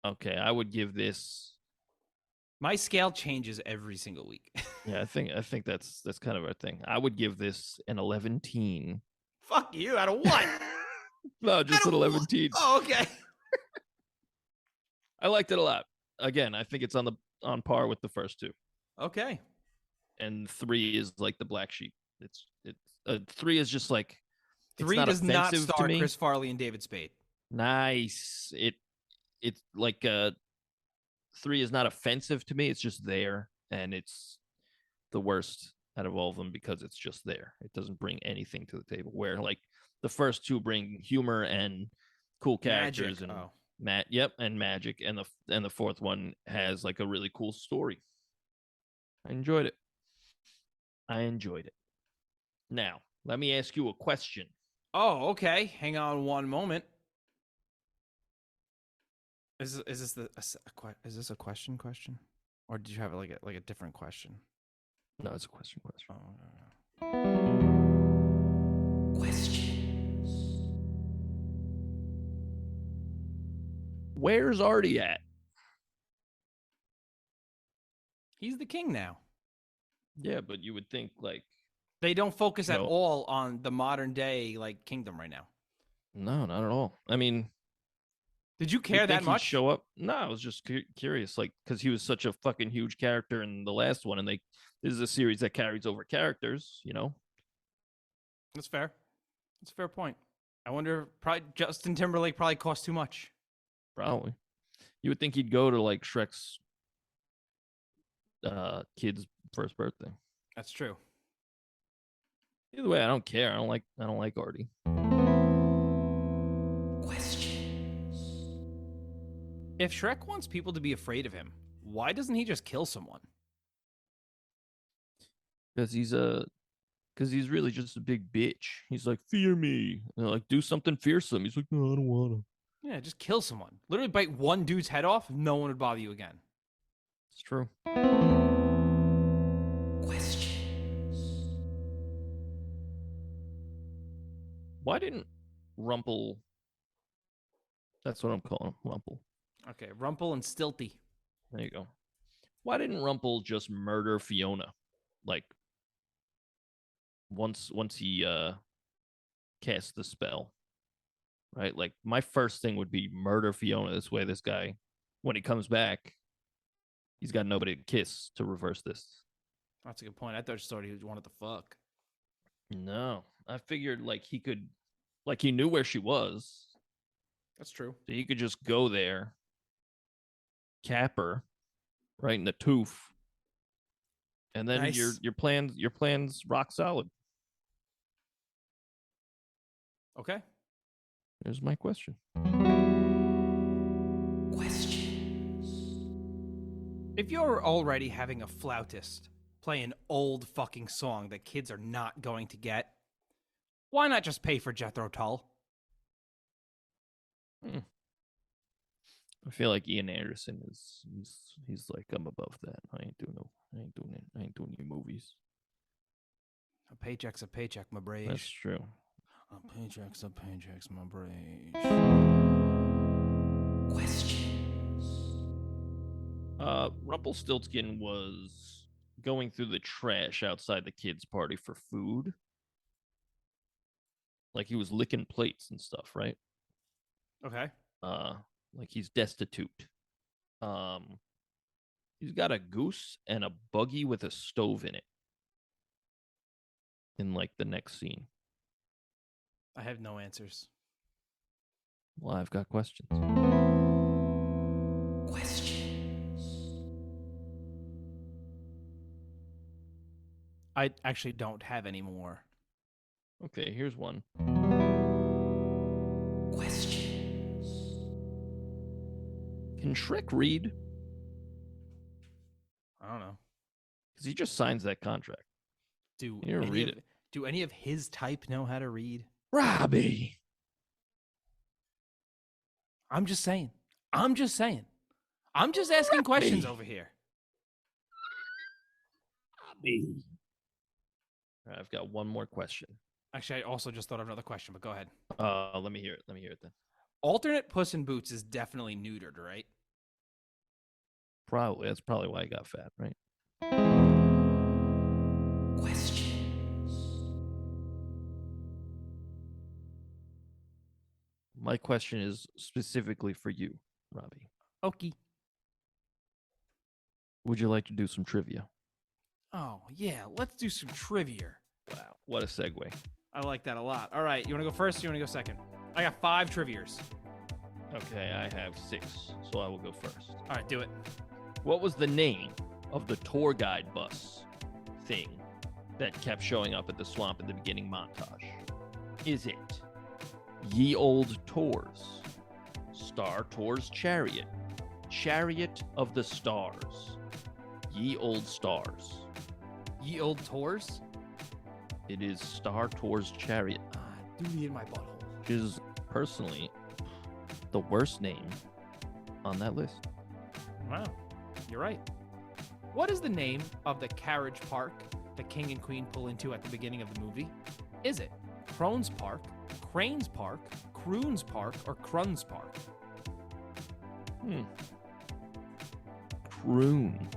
Okay, I would give this. My scale changes every single week. Yeah, I think that's kind of our thing. I would give this an 11-teen. Fuck you. Out of what? No, just an 11-teen. Oh, okay. I liked it a lot. Again, I think it's on par with the first two, Okay. and 3 is like the black sheep. It's 3 is just like it's 3 not does not offensive to star me. Chris Farley and David Spade. Nice. It's like 3 is not offensive to me. It's just there, and it's the worst out of all of them because it's just there. It doesn't bring anything to the table. Where like the first 2 bring humor and cool characters Magic. and Oh. and magic, and the fourth one has like a really cool story. I enjoyed it. Now, let me ask you a question. Oh, okay. Hang on one moment. Is this a question, or did you have like a different question? No, it's a question. Oh, questions. Where's Artie at? He's the king now. Yeah, but you would think like They don't focus at No. all on the modern day like kingdom right now. no, not at all. I mean, Did you you care think that he'd much? show up? No, I was just curious, like because he was such a fucking huge character in the last one, and This is a series that carries over characters, you know? That's fair. That's a fair point. I wonder, probably Justin Timberlake probably cost too much. Probably. You would think he'd go to like Shrek's kid's first birthday. That's true. Either way, I don't care. I don't like Artie. If Shrek wants people to be afraid of him, why doesn't he just kill someone? Because he's really just a big bitch. He's like, fear me. And like, do something fearsome. He's like, no, I don't want to. Yeah, just kill someone. Literally bite one dude's head off, no one would bother you again. It's true. Why didn't Rumple... That's what I'm calling him, Rumple. Okay, Rumple and Stilty. There you go. Why didn't Rumple just murder Fiona? Like, once he cast the spell, right? Like, my first thing would be murder Fiona. This way, this guy, when he comes back, he's got nobody to kiss to reverse this. That's a good point. I thought he wanted to fuck. No, I figured like he could, like he knew where she was. That's true. So he could just go there, cap her, right in the tooth, and then Nice. your plan's rock solid. Okay. There's my question. If you're already having a flautist play an old fucking song that kids are not going to get, why not just pay for Jethro Tull? I feel like Ian Anderson he's like, I'm above that. I ain't doing any movies. A paycheck's a paycheck, my brave. That's true. A paycheck's my brave. Rumpelstiltskin was going through the trash outside the kids' party for food. Like he was licking plates and stuff, right? Okay. Like he's destitute. He's got a goose and a buggy with a stove in it. In like the next scene. I have no answers. Well, I've got questions. I actually don't have any more. Okay, here's one. Can Shrek read? I don't know. Because he just signs that contract. Do You don't read it. Do any of his type know how to read? Robbie! I'm just saying. I'm just asking questions over here. Robbie! All right, I've got one more question. Actually, I also just thought of another question, but go ahead. Let me hear it. Let me hear it then. Alternate Puss in Boots is definitely neutered, right? Probably. That's probably why I got fat, right? My question is specifically for you, Robbie. Okay. Would you like to do some trivia? Oh, yeah. Let's do some trivia. Wow, what a segue. I like that a lot. All right. You want to go first or you want to go second? I got 5 trivias. Okay, I have 6, so I will go first. All right. Do it. What was the name of the tour guide bus thing that kept showing up at the swamp in the beginning montage? Is it Ye Olde Tours, Star Tours Chariot, Chariot of the Stars, Ye Olde Stars? Ye Olde Tours? It is Star Tours Chariot, Duty in my butthole. which is personally the worst name on that list. Wow. You're right. What is the name of the carriage park the king and queen pull into at the beginning of the movie? Is it Crones Park, Cranes Park, Croons Park, or Cruns Park? Croons.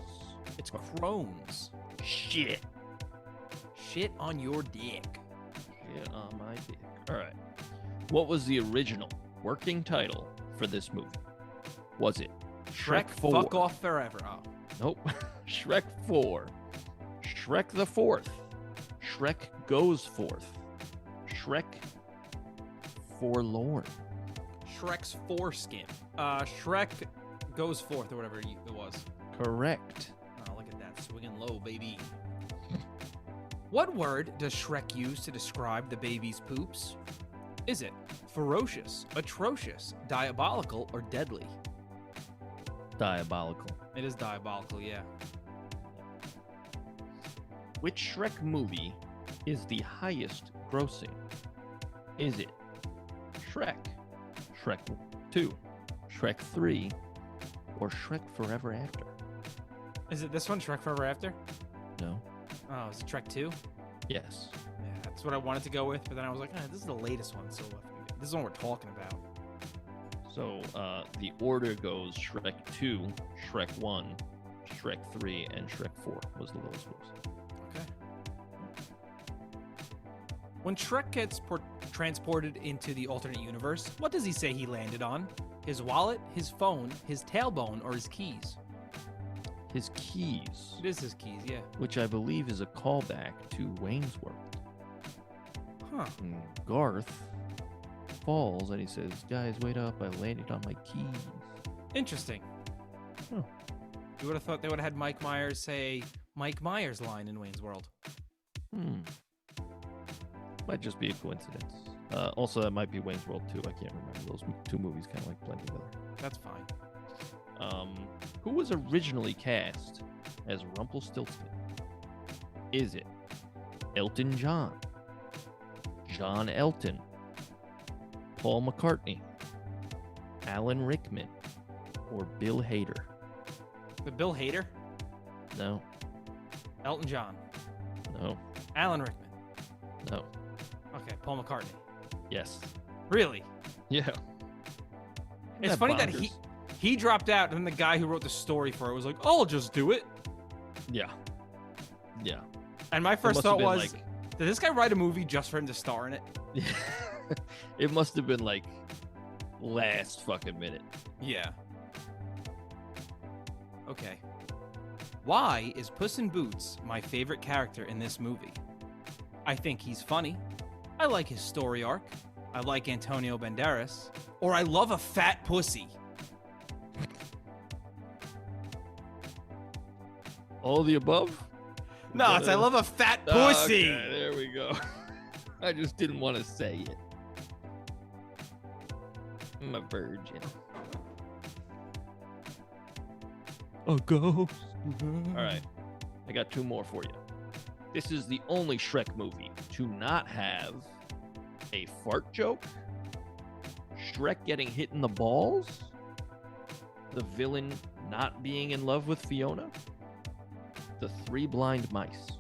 It's Crones. Shit. Shit on your dick. Shit on my dick. All right. What was the original working title for this movie? Was it Shrek 4? Fuck Off Forever. Oh. Nope. Shrek 4, Shrek the Fourth, Shrek Goes Forth, Shrek Forlorn. Shrek's foreskin. Shrek Goes Forth, or whatever it was. Correct. Oh, look at that. Swinging low, baby. What word does Shrek use to describe the baby's poops? Is it ferocious, atrocious, diabolical, or deadly? Diabolical. It is diabolical, yeah. Which Shrek movie is the highest grossing? Is it Shrek, Shrek 2, Shrek 3, or Shrek Forever After? Is it this one, Shrek Forever After? No. Oh, is it Shrek 2? Yes. Yeah, that's what I wanted to go with, but then I was like, this is the latest one, so this is what we're talking about. So the order goes Shrek 2, Shrek 1, Shrek 3, and Shrek 4 was the lowest gross. Okay. When Shrek gets transported into the alternate universe, what does he say he landed on? His wallet, his phone, his tailbone, or his keys? His keys. It is his keys, yeah. Which I believe is a callback to Wayne's World. Huh. And Garth falls and he says, "Guys, wait up, I landed on my keys." Interesting. Huh. You would have thought they would have had Mike Myers say Mike Myers' line in Wayne's World. Might just be a coincidence. Also, that might be Wayne's World 2. I can't remember. Those two movies kind of like blend together. That's fine. Who was originally cast as Rumpelstiltskin? Is it Elton John, John Elton, Paul McCartney, Alan Rickman, or Bill Hader? The Bill Hader? No. Elton John? No. Alan Rickman? No. Okay, Paul McCartney. Yes. Really? Yeah. It's funny that he dropped out, and then the guy who wrote the story for it was like, "I'll just do it." Yeah. Yeah. And my first thought was, like, did this guy write a movie just for him to star in it? It must have been like last fucking minute. Yeah. Okay. Why is Puss in Boots my favorite character in this movie? I think he's funny. I like his story arc. I like Antonio Banderas. Or I love a fat pussy. All the above? No, it's I love a fat pussy. Okay, there we go. I just didn't want to say it. I'm a virgin. A ghost. All right. I got two more for you. This is the only Shrek movie to not have a fart joke, Shrek getting hit in the balls, the villain not being in love with Fiona, the three blind mice.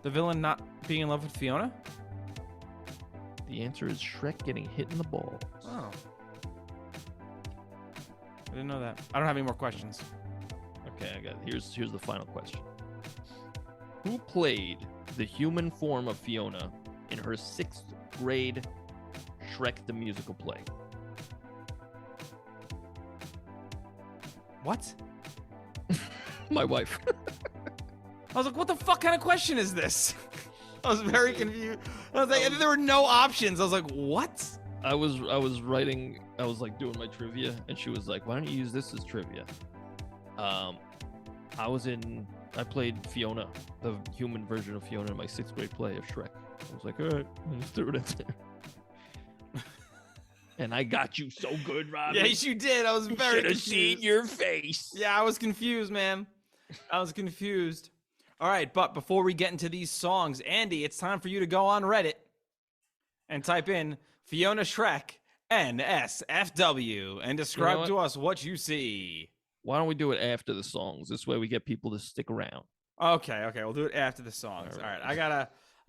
The villain not being in love with Fiona? The answer is Shrek getting hit in the balls. Oh. I didn't know that. I don't have any more questions. Okay, I got it. Here's the final question. Who played the human form of Fiona in her 6th grade Shrek the Musical play? What? My wife. I was like, what the fuck kind of question is this? I was very confused. I was like, and there were no options. I was like, what? I was writing, I was like doing my trivia, and she was like, why don't you use this as trivia? I played Fiona, the human version of Fiona in my 6th grade play of Shrek. I was like, all right, I just threw it in there. And I got you so good, Rob. Yes, you did. I was very confused. Seen your face. Yeah, I was confused, man. I was confused. All right, but before we get into these songs, Andy, it's time for you to go on Reddit and type in Fiona Shrek NSFW and describe to us what you see. Why don't we do it after the songs? This way we get people to stick around. Okay, we'll do it after the songs. All right. I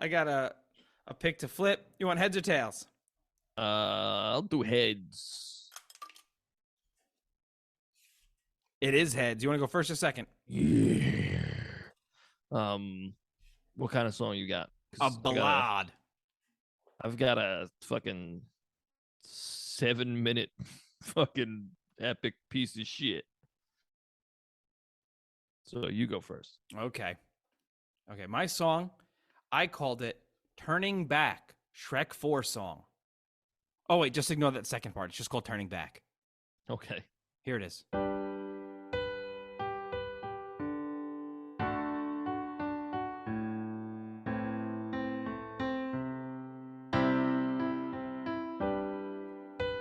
got a pick to flip. You want heads or tails? I'll do heads. It is heads. You want to go first or second? Yeah. What kind of song you got? A ballad. I've got a fucking 7-minute fucking epic piece of shit. So you go first. Okay. Okay, my song, I called it Turning Back, Shrek 4 song. Oh, wait, just ignore that second part. It's just called Turning Back. Okay. Here it is.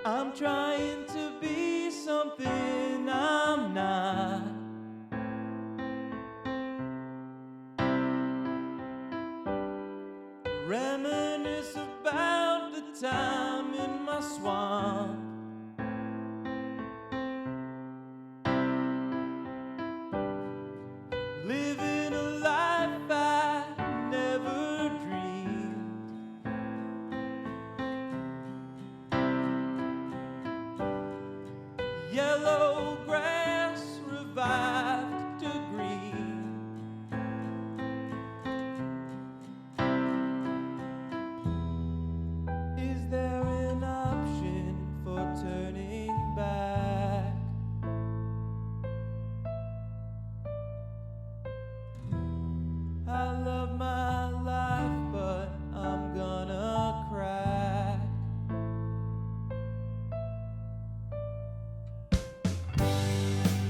I'm trying to be something I'm not. Reminisce about the time in my swamp. Living a life I never dreamed. Yellow grass revived to green. Is there an option for turning back? I love my life, but I'm gonna crack.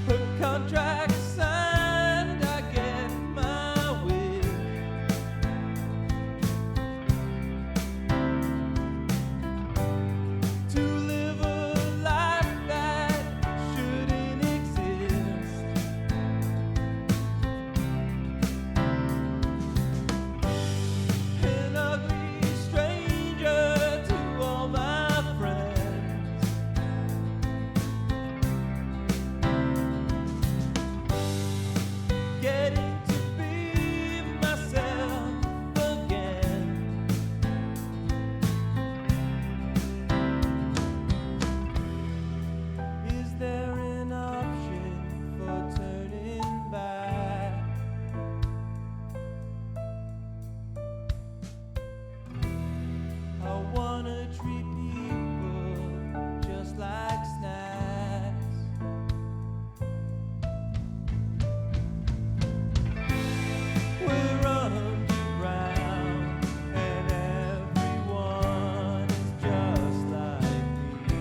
A contract signed, I get my wish. To live a life that shouldn't exist. An ugly stranger to all my friends. Getting to be myself again. Is there an option for turning back? I wanna treat people just like snacks. We're underground and everyone is just like me.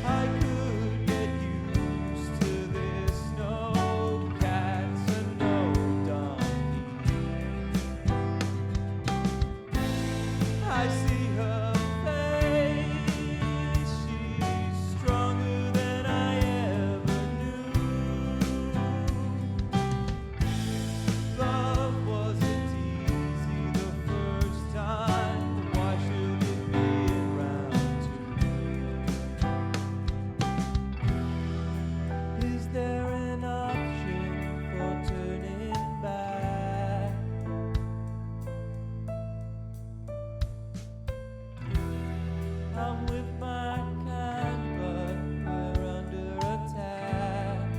I could get used to this, no cats and no donkeys. I see her face, she's stronger than I ever knew. Love wasn't easy the first time, why should it be in round two? Is there an option for turning back? I'm with my kind, but we're under attack.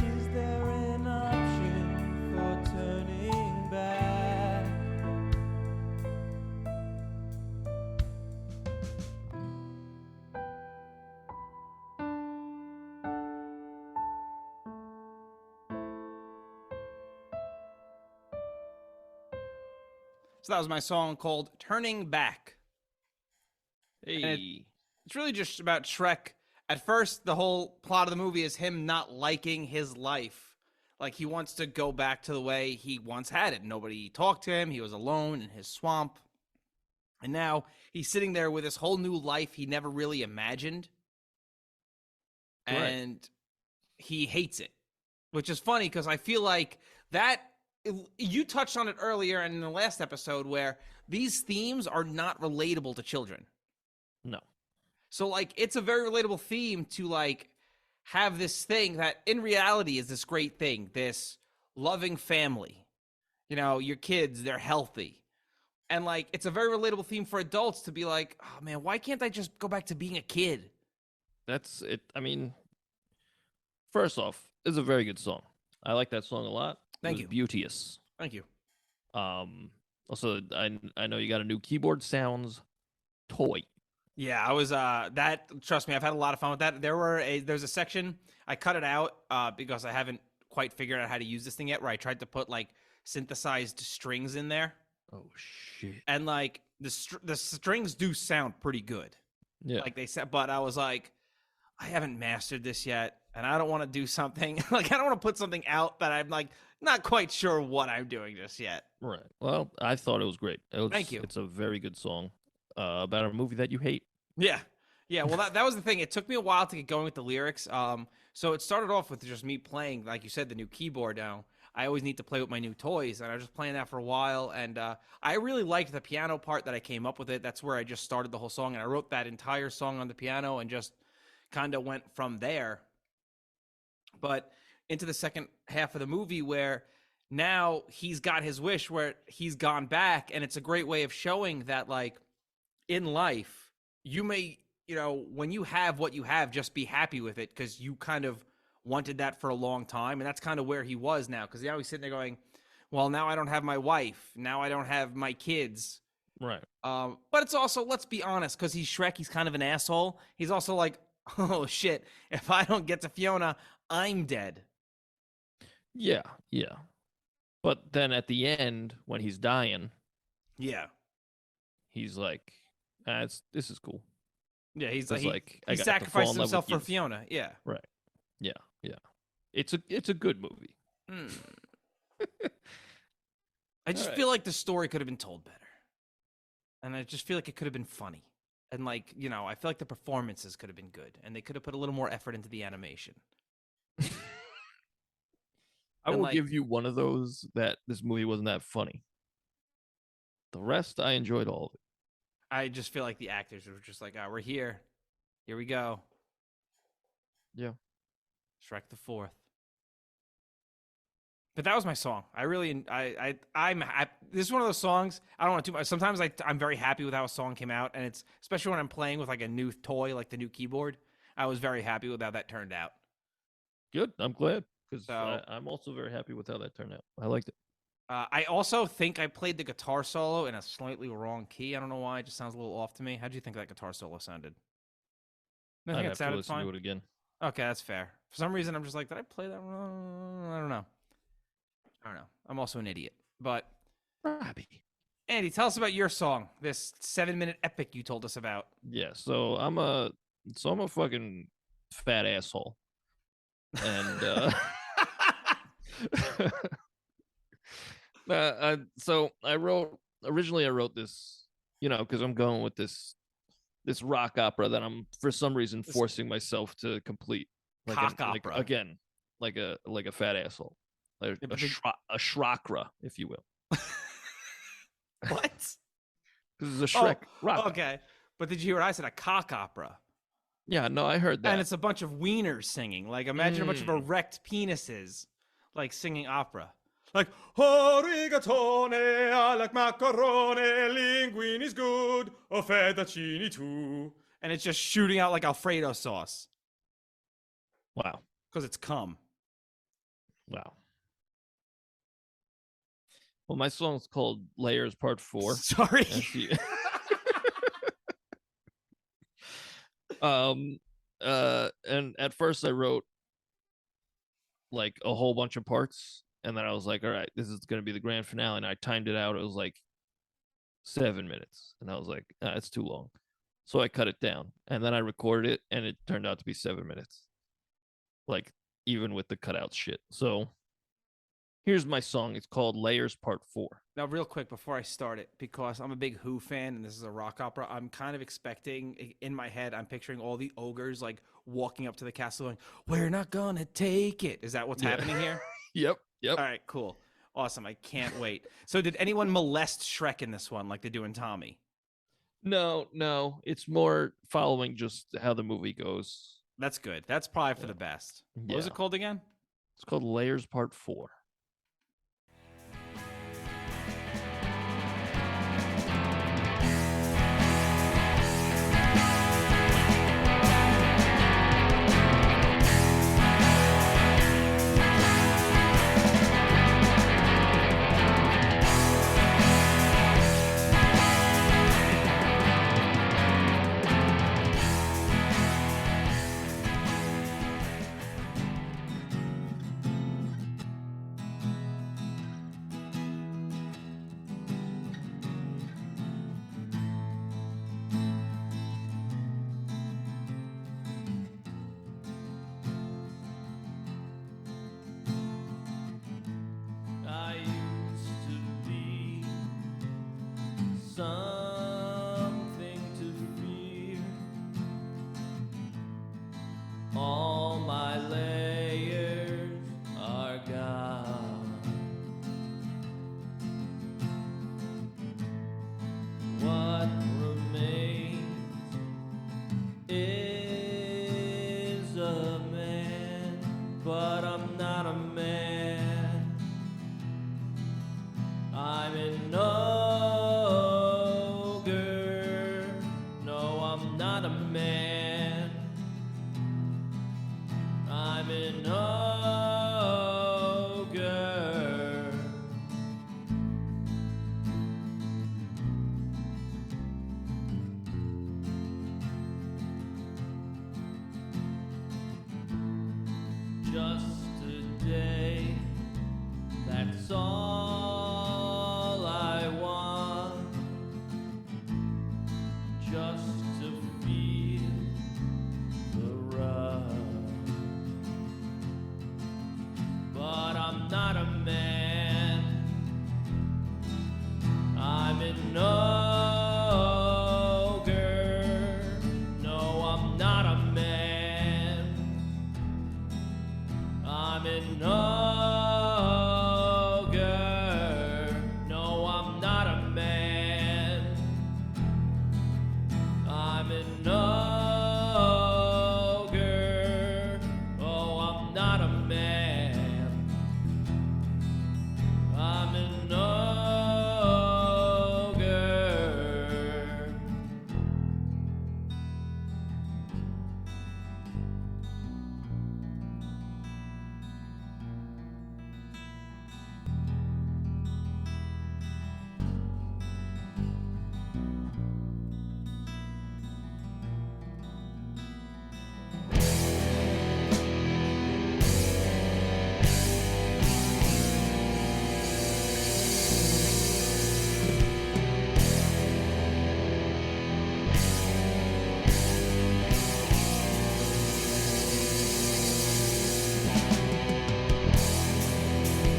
Is there an option for turning back? So that was my song called Turning Back. Hey. It's really just about Shrek. At first, the whole plot of the movie is him not liking his life. Like, he wants to go back to the way he once had it. Nobody talked to him. He was alone in his swamp. And now he's sitting there with this whole new life he never really imagined. Right. And he hates it, which is funny because I feel like that you touched on it earlier in the last episode where these themes are not relatable to children. No. So, like, it's a very relatable theme to, like, have this thing that in reality is this great thing, this loving family. You know, your kids, they're healthy. And like it's a very relatable theme for adults to be like, oh man, why can't I just go back to being a kid? That's it. I mean, first off, it's a very good song. I like that song a lot. Thank It was you. beauteous. Thank you. Also, I know you got a new keyboard sounds toy. Yeah, I was that trust me, I've had a lot of fun with that. There's a section I cut it out because I haven't quite figured out how to use this thing yet where I tried to put like synthesized strings in there. Oh shit! And like the strings do sound pretty good. Yeah, Like they said, but I was like I haven't mastered this yet and I don't want to do something like I don't want to put something out that I'm like not quite sure what I'm doing just yet. right. Well, I thought it was great. Thank you. It's a very good song about a movie that you hate. Yeah. Yeah, well that was the thing. It took me a while to get going with the lyrics. So it started off with just me playing, like you said, the new keyboard now. I always need to play with my new toys, and I was just playing that for a while. And I really liked the piano part that I came up with it. That's where I just started the whole song, and I wrote that entire song on the piano and just kind of went from there. But into the second half of the movie where now he's got his wish where he's gone back, and it's a great way of showing that, like, in life, you may, you know, when you have what you have, just be happy with it because you kind of wanted that for a long time. And that's kind of where he was now because now he's sitting there going, well, now I don't have my wife. Now I don't have my kids. Right. But it's also, let's be honest, because he's Shrek, he's kind of an asshole. He's also like, oh, shit, if I don't get to Fiona, I'm dead. Yeah. Yeah. But then at the end, when he's dying, Yeah. he's like, this is cool. Yeah, he's It's like, I he got to fall sacrificed in love himself with for you. Fiona. Yeah. Right. Yeah. Yeah. It's a good movie. Mm. I just Alright. feel like the story could have been told better. And I just feel like it could have been funny. And like, you know, I feel like the performances could have been good. And they could have put a little more effort into the animation. I And, will like- give you one of those that this movie wasn't that funny. The rest, I enjoyed all of it. I just feel like the actors were just like, oh, we're here. Here we go. Yeah. Shrek the Fourth. But that was my song. I really, this is one of those songs I don't want to do. Sometimes I'm very happy with how a song came out, and it's especially when I'm playing with like a new toy, like the new keyboard. I was very happy with how that turned out. Good. I'm glad because So- I'm also very happy with how that turned out. I liked it. I also think I played the guitar solo in a slightly wrong key. I don't know why. It just sounds a little off to me. How do you think that guitar solo sounded? I I'd think have it to sounded listen fine. to it again. Okay, that's fair. For some reason, I'm just like, did I play that wrong? I don't know. I'm also an idiot. But Robbie. Andy, tell us about your song, this 7-minute epic you told us about. Yeah. So I'm a fucking fat asshole, and so I wrote this, you know, because I'm going with this rock opera that I'm for some reason forcing myself to complete. Cock opera. Again, like a fat asshole, like Yeah, a, but the- a shrakra, if you will. What? Because it's a Shrek rock. Okay. But did you hear what I said? A cock opera. Yeah, no, I heard that. And it's a bunch of wieners singing. Like, imagine a bunch of erect penises, like, singing opera. Like, oh, rigatone, I like macaroni, linguini's good, oh, fettuccine too. And it's just shooting out like Alfredo sauce. Wow. Because it's cum. Wow. Well, my song's called Layers Part 4. Sorry. And at first I wrote like a whole bunch of parts, and then I was like, all right, this is going to be the grand finale, and I timed it out. It was like 7 minutes, and I was like, it's too long. So I cut it down, and then I recorded it, and it turned out to be 7 minutes. Like, even with the cutout shit. So here's my song. It's called Layers Part 4. Now, real quick before I start it, because I'm a big Who fan and this is a rock opera, I'm kind of expecting, in my head, I'm picturing all the ogres like walking up to the castle going, we're not gonna take it. Is that what's happening here? Yep. All right, cool. Awesome. I can't wait. So did anyone molest Shrek in this one like they do in Tommy? No. It's more following just how the movie goes. That's good. That's probably for the best. What was Yeah. it called again? It's called Layers Part 4. something to fear. All my layers are gone. What remains is a man, but I'm not a man. I'm an ogre. No, I'm not a man. I'm an ogre. Just a day, that's all I want. Just to feel the rush. But I'm not a man. I'm an ogre. No, I'm not a man. I'm an ogre. No, I'm not a man. I'm an ogre. Oh, I'm not a man. I'm an ogre.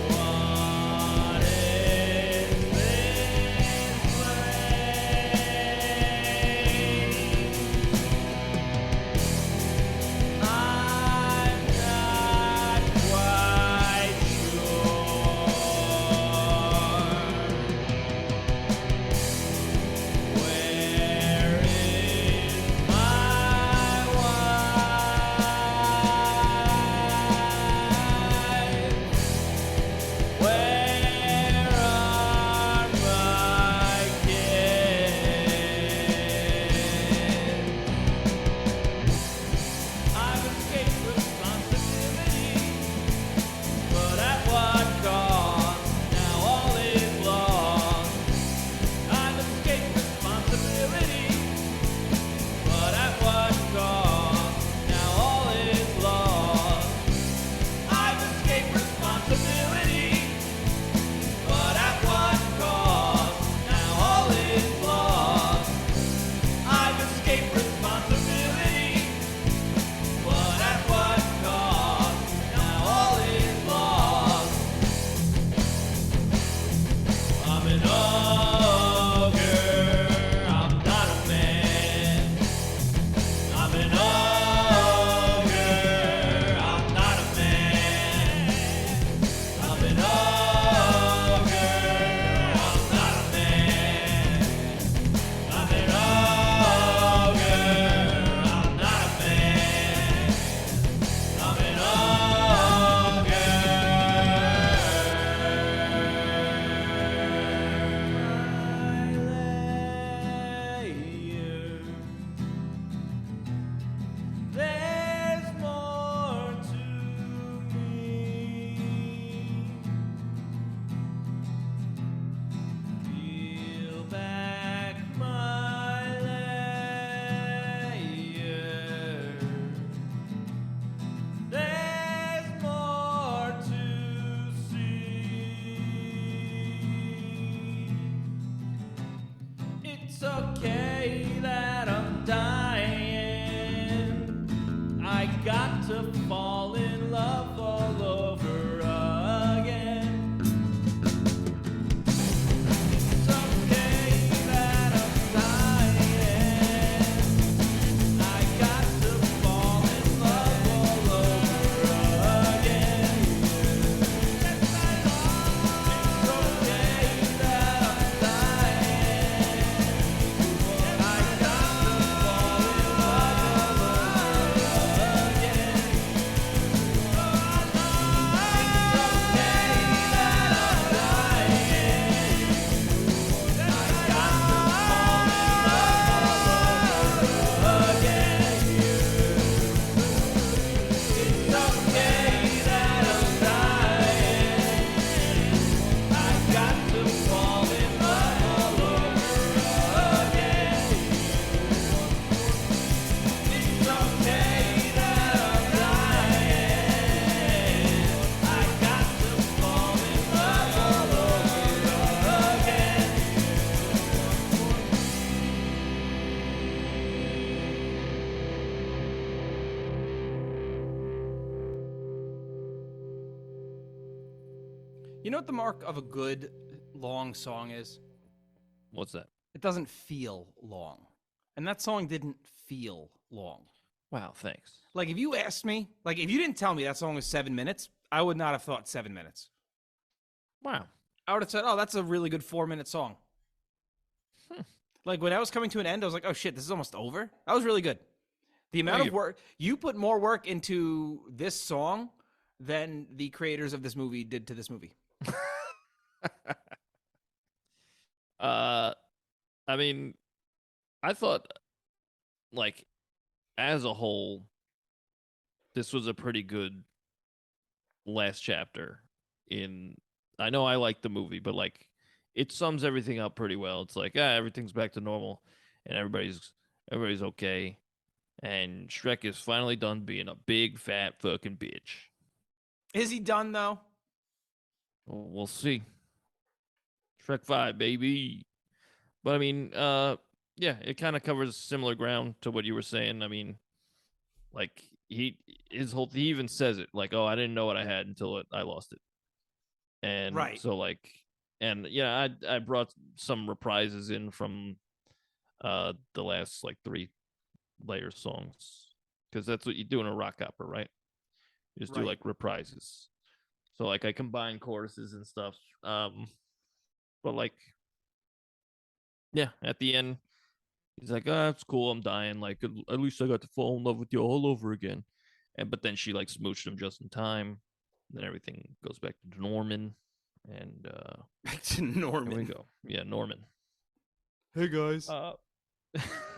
What is this place? I'm not quite sure. Where is my wife? Where are my kids? I've escaped responsibility, but at what cost? Now all is lost. I've escaped responsibility, but at what cost? Now all is lost. I've escaped responsibility, but at what cost? Now all is lost. I've escaped responsibility, but at what cost? Now all is lost. I'm an ogre. I'm not a man. I'm an ogre. I'm not a man. I'm an ogre. I'm not a man. I'm an ogre. I'm not a man. I'm an ogre. There's more to me. Peel back my layer. There's more to see. It's okay that I'm dying. I got to fall in love all over again. It's okay that You know what the mark of a good long song is? What's that? It doesn't feel long. And that song didn't feel long. Wow, thanks. Like, if you asked me, like, if you didn't tell me that song was 7 minutes, I would not have thought 7 minutes. Wow. I would have said, oh, that's a really good 4-minute song. Like, when I was coming to an end, I was like, oh, shit, this is almost over? That was really good. The amount of work, you put more work into this song than the creators of this movie did to this movie. I mean, I thought, like, as a whole, this was a pretty good last chapter. I know I like the movie, but like, it sums everything up pretty well. It's like, everything's back to normal, and everybody's okay, and Shrek is finally done being a big fat fucking bitch. Is he done, though? Well, we'll see. Shrek 5, baby. But I mean, yeah, it kind of covers similar ground to what you were saying. I mean, like, he even says it, like, oh, I didn't know what I had until I lost it. And Right. so, like, and yeah, I brought some reprises in from the last, like, 3 layer songs, because that's what you do in a rock opera, right? You just do, Right. like, reprises. So, like, I combine choruses and stuff. But, like, yeah, at the end, he's like, it's cool, I'm dying. Like, at least I got to fall in love with you all over again. But then she, like, smooched him just in time. Then everything goes back to Norman. And Back to here we Norman. go. Yeah, Norman. Hey guys, Uh,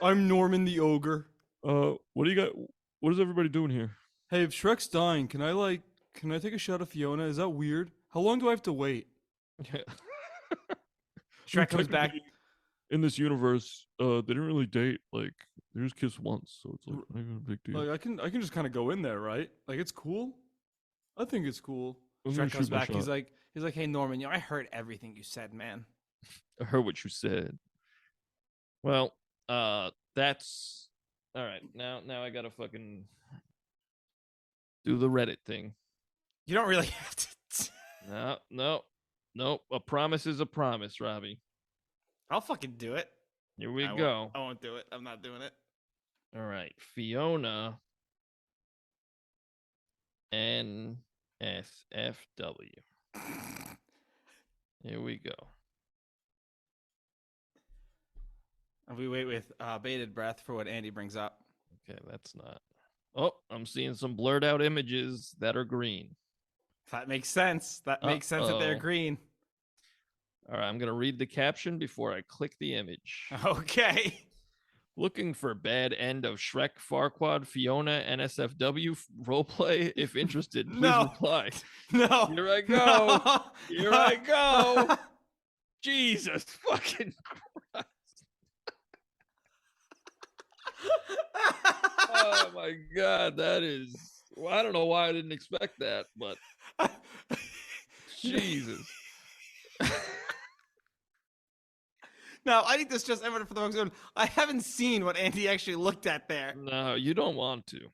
I'm Norman the ogre. what do you got? What is everybody doing here? Hey, if Shrek's dying, can I take a shot of Fiona? Is that weird? How long do I have to wait? Shrek comes back. In this universe, they didn't really date. Like, they just kissed once, so it's like not even a big deal. Like I can just kind of go in there, right? Like it's cool. I think it's cool. Shrek comes back. He's like, hey, Norman, I heard everything you said, man. I heard what you said. Well, that's all right. Now I gotta fucking do the Reddit thing. You don't really have to. No. A promise is a promise, Robbie. I'll fucking do it. Here we I go. I won't do it. I'm not doing it. All right, Fiona NSFW. Here we go. We wait with bated breath for what Andy brings up. Okay, that's not. Oh, I'm seeing some blurred out images that are green. That makes sense. That makes sense that they're Uh-oh. green. All right, I'm going to read the caption before I click the image. Okay. Looking for bad end of Shrek, Farquaad, Fiona, NSFW roleplay? If interested, please No. reply. No. Here I go. Here I go. Jesus fucking Christ. Oh my God, that is. Well, I don't know why I didn't expect that, but Jesus. Now, I think this just evident for the folks who don't- I haven't seen what Andy actually looked at there. No, you don't want to.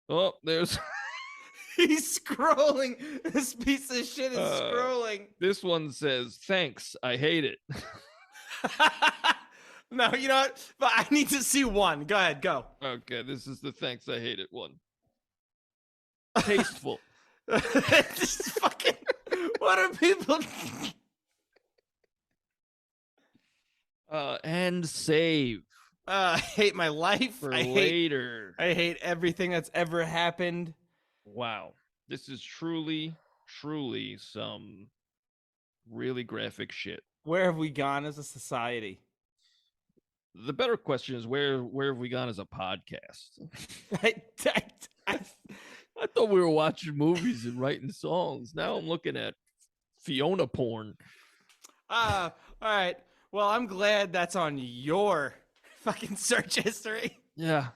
Oh, there's. He's scrolling. This piece of shit is scrolling. This one says, "Thanks, I hate it." No, you know what? But I need to see one. Go ahead, go. Okay, this is the "Thanks, I hate it" one. Tasteful. This fucking. What are people? And save I hate my life. for I hate. later. I hate everything that's ever happened. Wow, this is truly some really graphic shit. Where have we gone as a society? The better question is where have we gone as a podcast? I, I thought we were watching movies and writing songs. Now I'm looking at Fiona porn. all right. Well, I'm glad that's on your fucking search history. Yeah.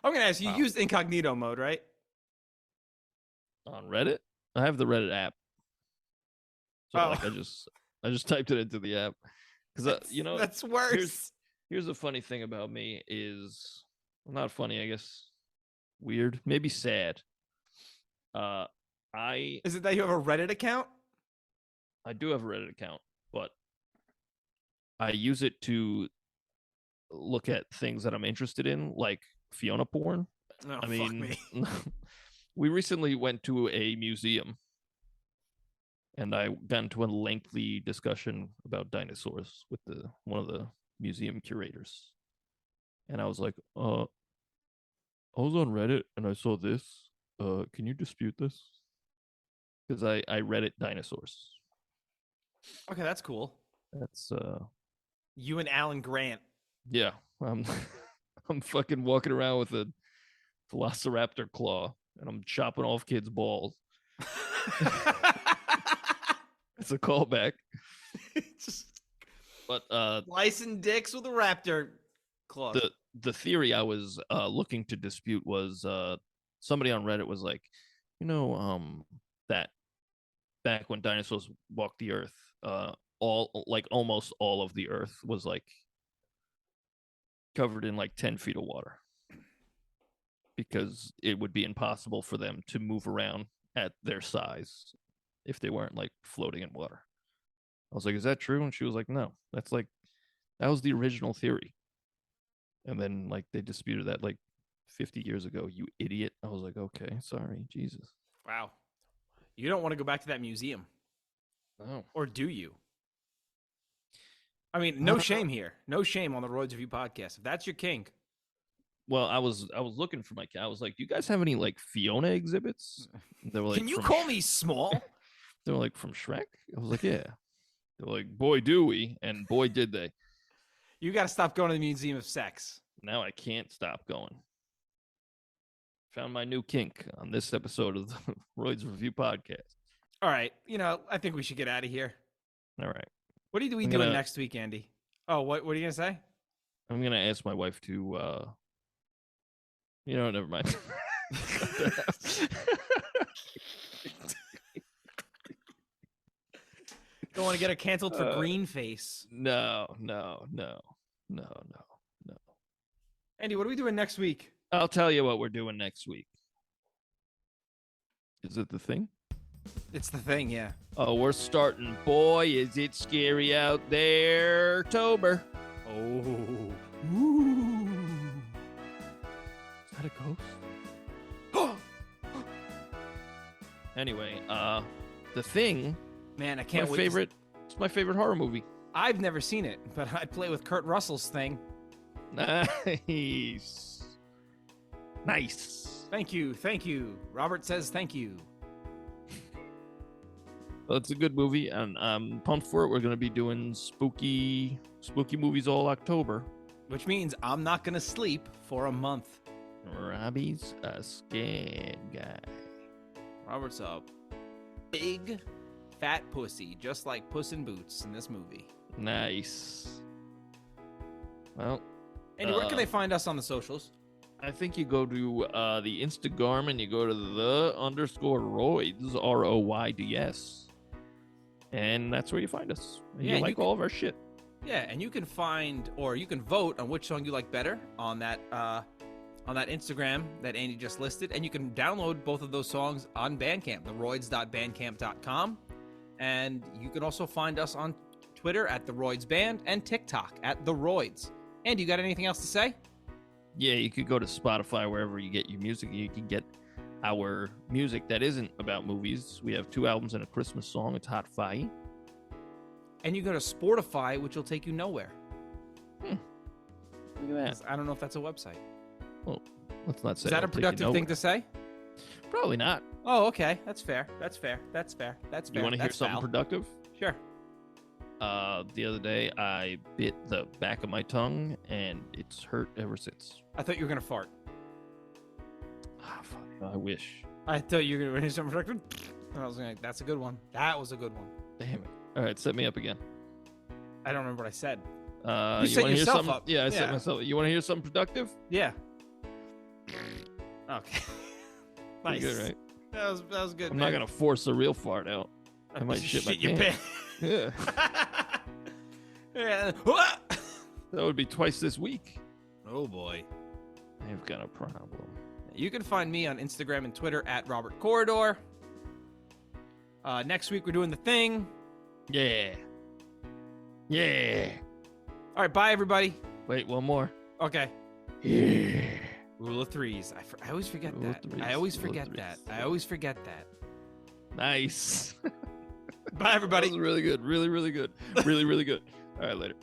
I'm gonna ask you. Wow. You used incognito mode, right? On Reddit, I have the Reddit app. So Oh. like I just typed it into the app because you know That's worse. here's the funny thing about me is, well, not funny, I guess, weird, maybe sad. I Is it that you have a Reddit account? I do have a Reddit account, but I use it to look at things that I'm interested in, like Fiona porn. Oh, I mean, fuck me. we recently went to a museum, and I got into a lengthy discussion about dinosaurs with one of the museum curators. And I was like, I was on Reddit and I saw this. Can you dispute this? Because I Reddit dinosaurs. Okay, that's cool. That's You and Alan Grant. yeah. I'm fucking walking around with a velociraptor claw and I'm chopping off kids' balls. It's a callback. Just But slicing dicks with a raptor claw. the theory I was looking to dispute was somebody on Reddit was like, that back when dinosaurs walked the earth, almost all of the earth was like covered in like 10 feet of water because it would be impossible for them to move around at their size if they weren't like floating in water. I was like, is that true? And she was like, no, that was the original theory. And then like they disputed that like 50 years ago, you idiot. I was like, okay, sorry, Jesus. Wow. You don't want to go back to that museum. No. Or do you? I mean, no shame here. No shame on the Royds Review podcast. If that's your kink. Well, I was looking for I was like, do you guys have any like Fiona exhibits? They were like, Can you call me small? They were like, from Shrek? I was like, yeah. They were like, boy, do we. And boy, did they. You got to stop going to the Museum of Sex. Now I can't stop going. Found my new kink on this episode of the Royds Review podcast. All right. I think we should get out of here. All right. What are we doing next week, Andy? Oh, what are you going to say? I'm going to ask my wife to, never mind. Don't want to get her canceled for green face. No. Andy, what are we doing next week? I'll tell you what we're doing next week. Is it The Thing? It's The Thing, yeah. Oh, we're starting. Boy, is it scary out there. Tober. Oh. Ooh. Is that a ghost? Anyway, The Thing. Man, I can't wait. It's my favorite horror movie. I've never seen it, but I play with Kurt Russell's Thing. Nice. Thank you. Robert says thank you. Well, it's a good movie, and I'm pumped for it. We're going to be doing spooky movies all October. Which means I'm not going to sleep for a month. Robbie's a scared guy. Robert's a big, fat pussy, just like Puss in Boots in this movie. Nice. Well, Andy, where can they find us on the socials? I think you go to the Instagram and you go to _Royds, ROYDS. And that's where you find us. You like all of our shit. Yeah, and you can vote on which song you like better on that Instagram that Andy just listed, and you can download both of those songs on Bandcamp, TheRoyds.bandcamp.com, and you can also find us on Twitter at TheRoydsBand and TikTok at TheRoyds. Andy, you got anything else to say? Yeah, you could go to Spotify, wherever you get your music. You can get our music that isn't about movies. We have 2 albums and a Christmas song. It's Hot Fire. And you go to Sportify, which will take you nowhere. Look at that. I don't know if that's a website. Well, let's not say Is that a productive thing to say? Probably not. Oh, okay. That's fair. That's fair. You want to hear something productive? Sure. The other day, I bit the back of my tongue, and it's hurt ever since. I thought you were going to fart. Ah, fuck. I wish. I thought you were going to hear something productive. And I was like, that's a good one. That was a good one. Damn it. All right, set me up again. I don't remember what I said. You set wanna hear yourself something? up. Yeah, I set myself. You want to hear something productive? Yeah. Okay. Pretty Nice. good, right? That was good. I'm man. not gonna force a real fart out. I might shit my your pants. Yeah, Yeah. that would be twice this week. Oh boy. I've got a problem. You can find me on Instagram and Twitter at Robert Corridor. Next week we're doing The Thing. Yeah. Yeah. All right, bye everybody. Wait, one more. Okay. Yeah. Rule of threes. I always forget Rule of that. threes, I always rule of forget threes. that. I always forget that. Nice. Bye everybody. That was really good. Really, really good. Really, really good. All right, later.